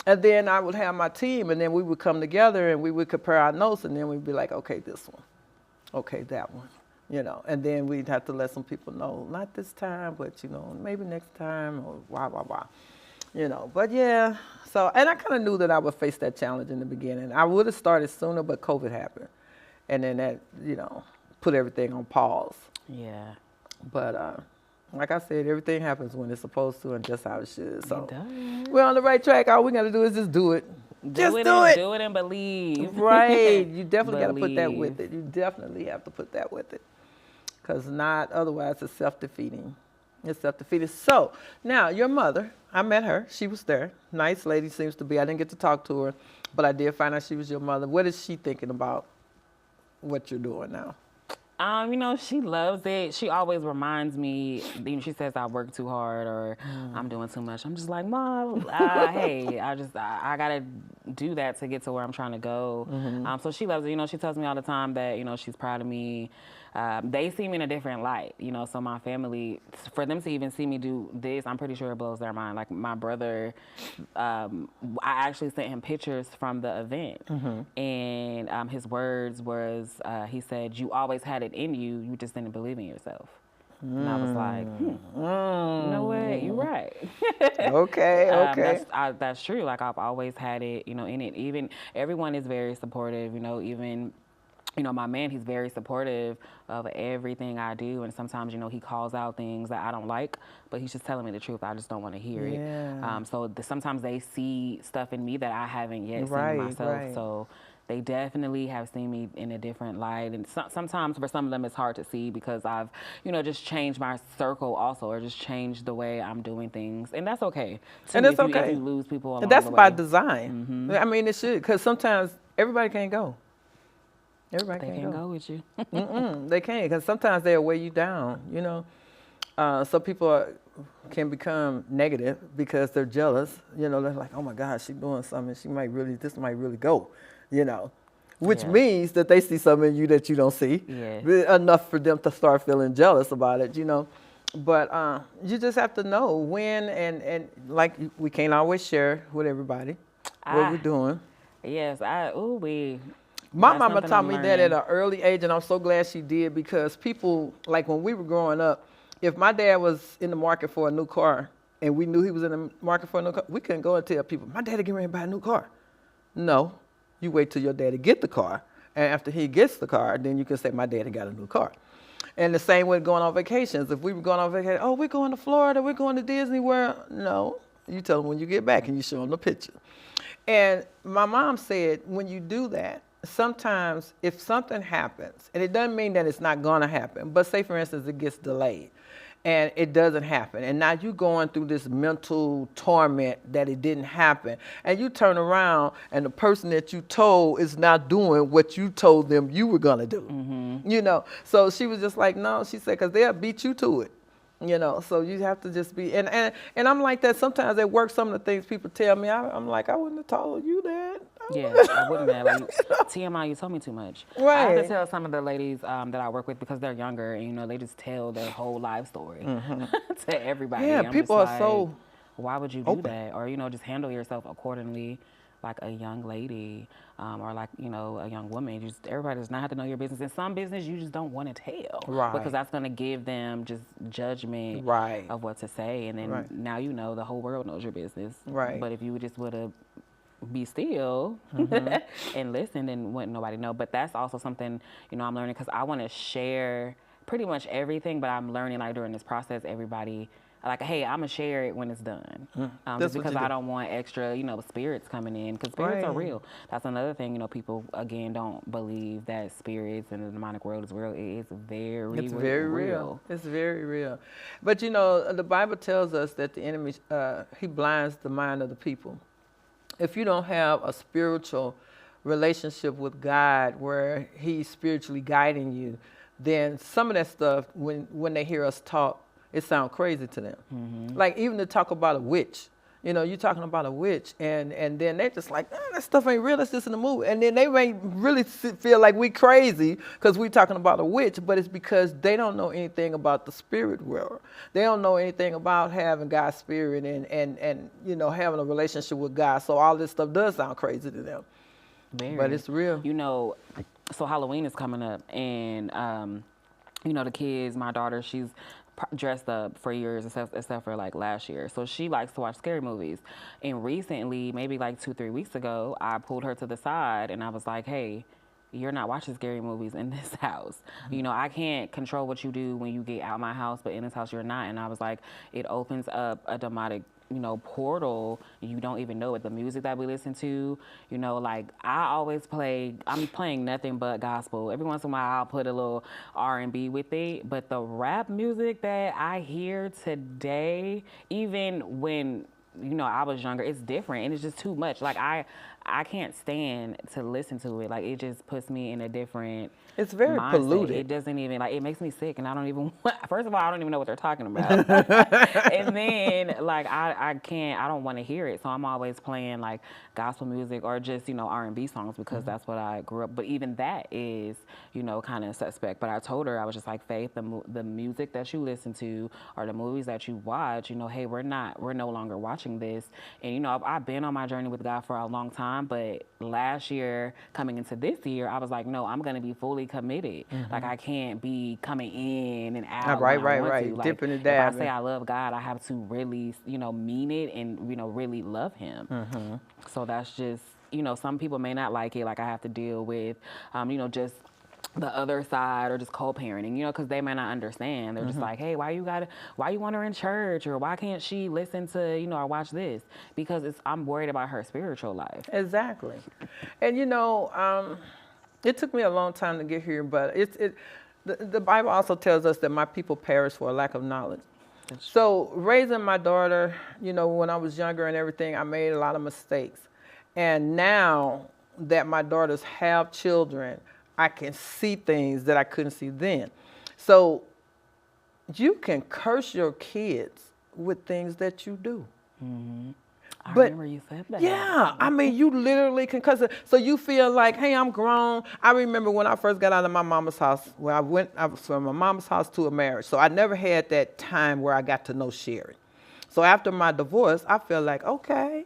and then I would have my team, and then we would come together and we would compare our notes, and then we'd be like, okay, this one, okay, that one, and then we'd have to let some people know, not this time, but maybe next time, or blah. But yeah, so, and I kind of knew that I would face that challenge in the beginning. I would have started sooner, but COVID happened. And then that, put everything on pause. Yeah. But like I said, everything happens when it's supposed to and just how it should. So It does. we're on the right track. All we got to do is just do it. Do it and believe. Right. You definitely got to put that with it. You definitely have to put that with it. Because otherwise it's self-defeating. It's self-defeating. So now your mother, I met her. She was there. Nice lady seems to be. I didn't get to talk to her, but I did find out she was your mother. What is she thinking about what you're doing now? She loves it. She always reminds me, she says I work too hard or I'm doing too much. I'm just like, Mom, hey, I got to do that to get to where I'm trying to go. So she loves it. She tells me all the time that, she's proud of me. They see me in a different light, so my family, for them to even see me do this, I'm pretty sure it blows their mind. Like my brother, I actually sent him pictures from the event, and his words was, he said, you always had it in you, you just didn't believe in yourself. And I was like, you know what, you're right. Okay. That's true. Like I've always had it, in it. Even everyone is very supportive, even my man, he's very supportive of everything I do. And sometimes, he calls out things that I don't like, but he's just telling me the truth. I just don't want to hear it. So sometimes they see stuff in me that I haven't yet seen in myself. So they definitely have seen me in a different light. And sometimes for some of them, it's hard to see because I've, just changed my circle also, or just changed the way I'm doing things. And that's okay, too, And it's if okay. you lose people along And that's the by way. design. I mean, it should, because sometimes everybody can't go. Everybody They can't can go with you. They can't, because sometimes they'll weigh you down, Some people can become negative because they're jealous. They're like, oh my God, she's doing something. This might really go, which Yeah. means that they see something in you that you don't see. Yeah. Enough for them to start feeling jealous about it, But you just have to know when, and like, we can't always share with everybody what we're doing. Yes, My that's mama something taught I'm me that learning. at an early age, and I'm so glad she did, because people, like when we were growing up, if my dad was in the market for a new car and we knew he was in the market for a new car, we couldn't go and tell people, my daddy getting ready to buy a new car. No, you wait till your daddy get the car, and after he gets the car, then you can say, my daddy got a new car. And the same with going on vacations. If we were going on vacation, oh, we're going to Florida, we're going to Disney World. No, you tell them when you get back and you show them the picture. And my mom said, when you do that, sometimes if something happens, and it doesn't mean that it's not going to happen, but say, for instance, it gets delayed and it doesn't happen, and now you're going through this mental torment that it didn't happen, and you turn around and the person that you told is not doing what you told them you were going to do. So she was just like, no, she said, because they'll beat you to it. So you have to just be, and I'm like that sometimes at work. Some of the things people tell me, I'm like, I wouldn't have told you that. Yeah, I wouldn't have. TMI, you told me too much. Right. I have to tell some of the ladies that I work with, because they're younger, and they just tell their whole life story to everybody. Yeah, I'm people just are like, so why would you do open. that? Or just handle yourself accordingly, like a young lady, or like a young woman. Everybody does not have to know your business. In some business, you just don't want to tell, Right. because that's going to give them just judgment Right. of what to say, and then Right. now the whole world knows your business. Right. But if you just would have be still and listen, then wouldn't nobody know. But that's also something I'm learning, because I want to share pretty much everything, but I'm learning, like, during this process, everybody, like, hey, I'm gonna share it when it's done, just because I don't want extra spirits coming in, because spirits are Right. real. That's another thing, people again don't believe that spirits and the demonic world is real. It is very It's very real. It's very real. But the Bible tells us that the enemy, he blinds the mind of the people. If you don't have a spiritual relationship with God where he's spiritually guiding you, then some of that stuff, when they hear us talk, it sounds crazy to them. Like, even to talk about a witch. You're talking about a witch, and then they're just like, that stuff ain't real, that's just in the movie. And then they may really feel like we crazy because we're talking about a witch, but it's because they don't know anything about the spirit world. They don't know anything about having God's spirit and having a relationship with God. So all this stuff does sound crazy to them. Very. But it's real. So Halloween is coming up, and the kids, my daughter, she's dressed up for years, except for like last year. So she likes to watch scary movies. And recently, maybe like 2-3 weeks ago, I pulled her to the side and I was like, hey, you're not watching scary movies in this house. I can't control what you do when you get out my house, but in this house you're not. And I was like, it opens up a demonic portal. You don't even know it. The music that we listen to, like, I'm playing nothing but gospel. Every once in a while I'll put a little R&B with it, but the rap music that I hear today, even when I was younger, it's different, and it's just too much. Like, I can't stand to listen to it. Like, it just puts me in a different It's very mindset. polluted. It doesn't even, like, it makes me sick, and I don't even first of all, I don't even know what they're talking about. And then, like, I don't want to hear it. So I'm always playing like gospel music or just, R&B songs, because that's what I grew up. But even that is, kind of suspect. But I told her, I was just like, Faith, the music that you listen to or the movies that you watch, hey, we're no longer watching this. And, I've been on my journey with God for a long time, but last year, coming into this year, I was like, no, I'm going to be fully committed. Like, I can't be coming in and out. Right. Like, Dipping and if I dabbing. say I love God, I have to really, mean it and, really love him. So that's just, some people may not like it. Like, I have to deal with, just the other side or just co-parenting, because they may not understand. They're just like, hey, why you want her in church, or why can't she listen to, or watch this? Because I'm worried about her spiritual life. Exactly. And it took me a long time to get here, but the Bible also tells us that my people perish for a lack of knowledge. So raising my daughter, when I was younger and everything, I made a lot of mistakes. And now that my daughters have children, I can see things that I couldn't see then. So you can curse your kids with things that you do. Mm-hmm. I But remember you said that. yeah, I mean, you literally can cuss it. So you feel like, hey, I'm grown. I remember when I first got out of my mama's house, I was from my mama's house to a marriage. So I never had that time where I got to know Sherry. So after my divorce, I felt like, okay,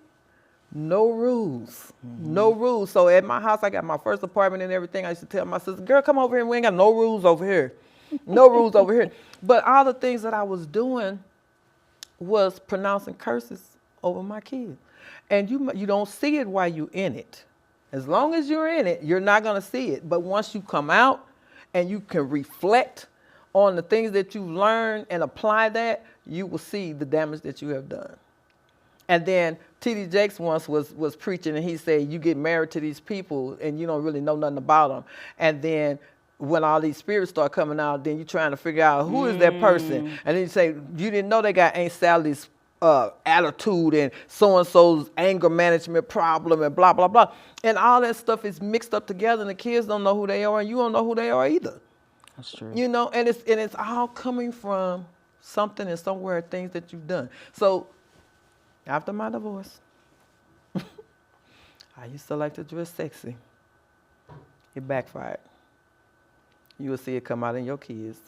no rules, no rules. So at my house, I got my first apartment and everything. I used to tell my sister, girl, come over here. We ain't got no rules over here. No rules over here. But all the things that I was doing was pronouncing curses over my kids. And you don't see it while you're in it. As long as you're in it, you're not going to see it. But once you come out and you can reflect on the things that you've learned and apply that, you will see the damage that you have done. And then T.D. Jakes once was preaching, and he said, you get married to these people and you don't really know nothing about them. And then when all these spirits start coming out, then you're trying to figure out who is that person. And then you say, you didn't know they got Aunt Sally's attitude and so-and-so's anger management problem and blah, blah, blah. And all that stuff is mixed up together, and the kids don't know who they are, and you don't know who they are either. That's true. And it's all coming from something and somewhere, things that you've done. So after my divorce, I used to like to dress sexy. It backfired. You will see it come out in your kids.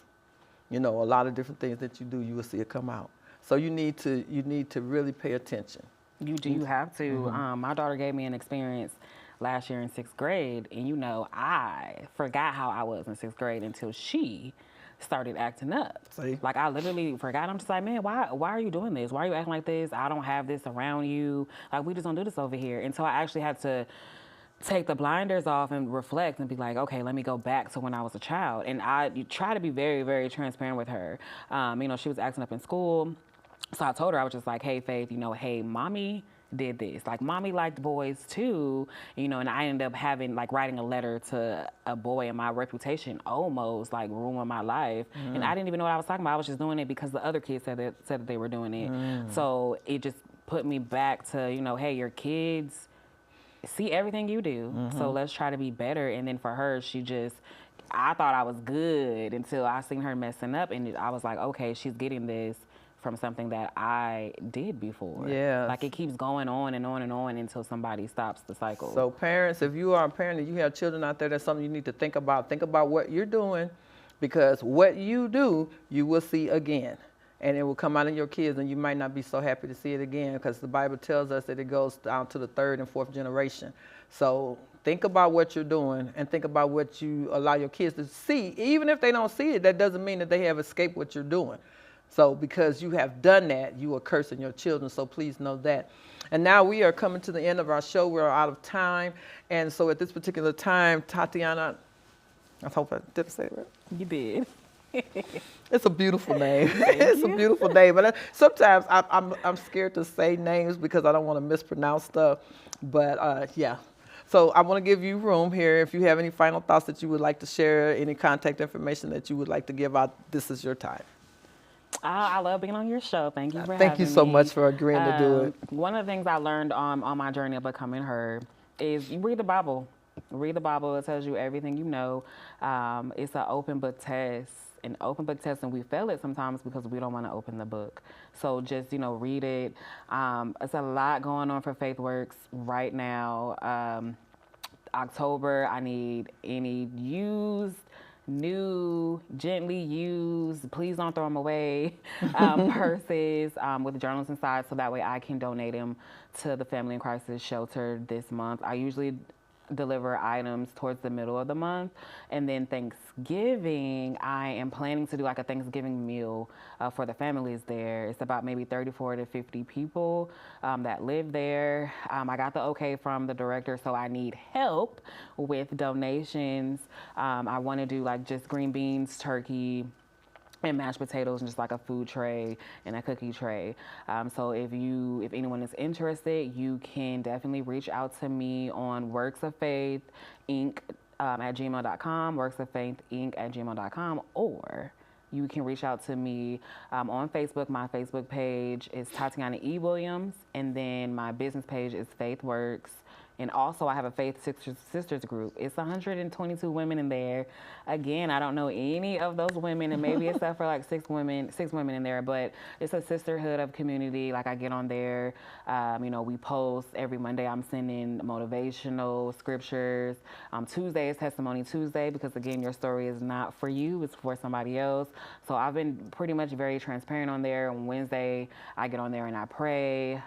A lot of different things that you do, you will see it come out. So you need to really pay attention. You have to. Mm-hmm. My daughter gave me an experience last year in 6th grade, and I forgot how I was in 6th grade until she started acting up. See? Like, I literally forgot. I'm just like, man, why are you doing this? Why are you acting like this? I don't have this around you. Like, we just don't do this over here. And so I actually had to take the blinders off and reflect and be like, okay, let me go back to when I was a child. And I try to be very, very transparent with her. She was acting up in school. So I told her, I was just like, hey, Faith, hey, mommy did this. Like, mommy liked boys too, and I ended up writing a letter to a boy, and my reputation almost ruined my life. And I didn't even know what I was talking about. I was just doing it because the other kids said that they were doing it. So it just put me back to, hey, your kids see everything you do. So let's try to be better. And then for her, I thought I was good until I seen her messing up, and I was like, okay, she's getting this from something that I did before. Yeah. Like, it keeps going on and on and on until somebody stops the cycle. So parents, if you are a parent and you have children out there, that's something you need to think about. Think about what you're doing, because what you do, you will see again. And it will come out in your kids, and you might not be so happy to see it again, because the Bible tells us that it goes down to the 3rd and 4th generation. So think about what you're doing, and think about what you allow your kids to see. Even if they don't see it, that doesn't mean that they have escaped what you're doing. So because you have done that, you are cursing your children. So please know that. And now we are coming to the end of our show. We're out of time. And so at this particular time, Tatianna, I hope I did say it right. You did. It's a beautiful name. It's a beautiful name. But sometimes I'm scared to say names because I don't want to mispronounce stuff. But yeah. So I want to give you room here. If you have any final thoughts that you would like to share, any contact information that you would like to give out, this is your time. I love being on your show. Thank you for having me. Thank you so much for agreeing to do it. One of the things I learned on my journey of becoming her is you read the Bible. Read the Bible. It tells you everything you know. It's an open book test. An open book test, and we fail it sometimes because we don't want to open the book. So just, read it. It's a lot going on for FaithWorks right now. October, I need any used, new, gently used, please don't throw them away, purses with journals inside, so that way I can donate them to the Family in Crisis shelter this month. I usually deliver items towards the middle of the month. And then Thanksgiving, I am planning to do like a Thanksgiving meal for the families there. It's about maybe 34 to 50 people that live there. I got the okay from the director, so I need help with donations. I want to do like just green beans, turkey, and mashed potatoes, and just like a food tray and a cookie tray. So if anyone is interested, you can definitely reach out to me on Works of Faith Inc. At gmail.com, Works of Faith Inc. at gmail.com, or you can reach out to me on Facebook. My Facebook page is Tatianna E. Williams, and then my business page is FaithWorks. And also I have a Faith Sisters group. It's 122 women in there. Again, I don't know any of those women, and maybe except for like six women in there, but it's a sisterhood of community. Like I get on there, we post every Monday. I'm sending motivational scriptures. Tuesday is Testimony Tuesday, because again, your story is not for you, it's for somebody else. So I've been pretty much very transparent on there. On Wednesday, I get on there and I pray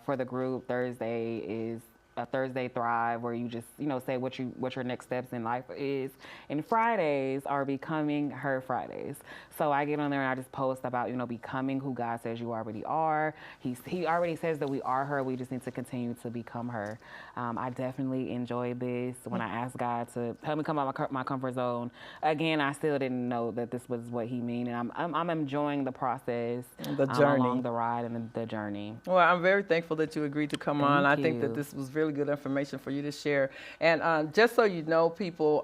for the group. Thursday is a Thursday Thrive, where you just, say what your next steps in life is. And Fridays are Becoming Her Fridays. So I get on there and I just post about, becoming who God says you already are. He already says that we are her. We just need to continue to become her. I definitely enjoyed this. When I asked God to help me come out of my comfort zone, again, I still didn't know that this was what he meant. And I'm enjoying the process, the journey, along the ride and the journey. Well, I'm very thankful that you agreed to come on. I think that this was really good information for you to share. And just so you know, people,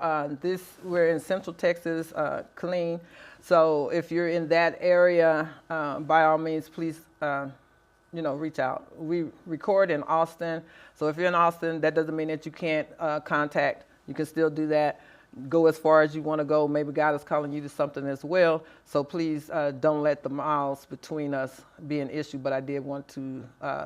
we're in Central Texas, Killeen. So if you're in that area, by all means, please, reach out. We record in Austin. So if you're in Austin, that doesn't mean that you can't contact. You can still do that. Go as far as you want to go. Maybe God is calling you to something as well. So please don't let the miles between us be an issue. But I did want to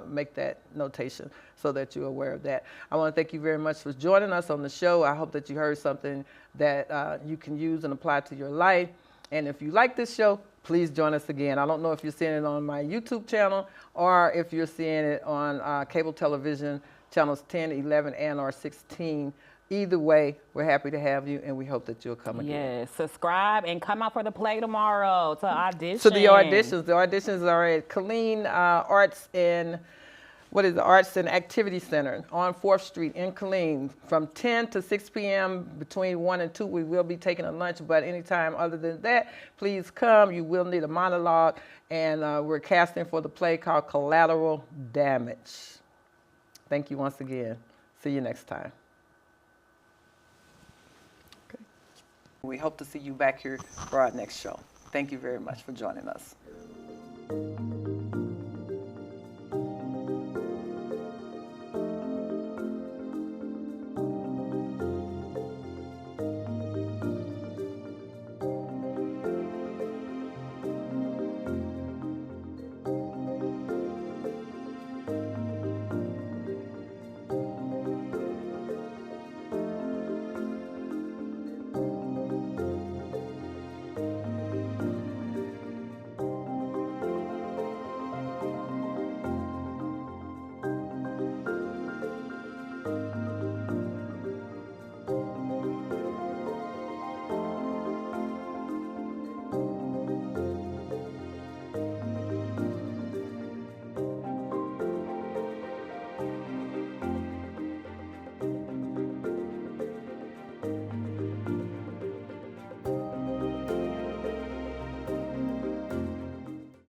make that notation so that you're aware of that. I want to thank you very much for joining us on the show. I hope that you heard something that you can use and apply to your life. And if you like this show, please join us again. I don't know if you're seeing it on my YouTube channel or if you're seeing it on cable television channels 10, 11, and or 16. Either way, we're happy to have you, and we hope that you'll come again. Yes, subscribe and come out for the play tomorrow to audition. So the auditions are at Killeen Arts and Activity Center on 4th Street in Killeen from 10 to 6 p.m. Between 1 and 2, we will be taking a lunch, but anytime other than that, please come. You will need a monologue, and we're casting for the play called Collateral Damage. Thank you once again. See you next time. We hope to see you back here for our next show. Thank you very much for joining us.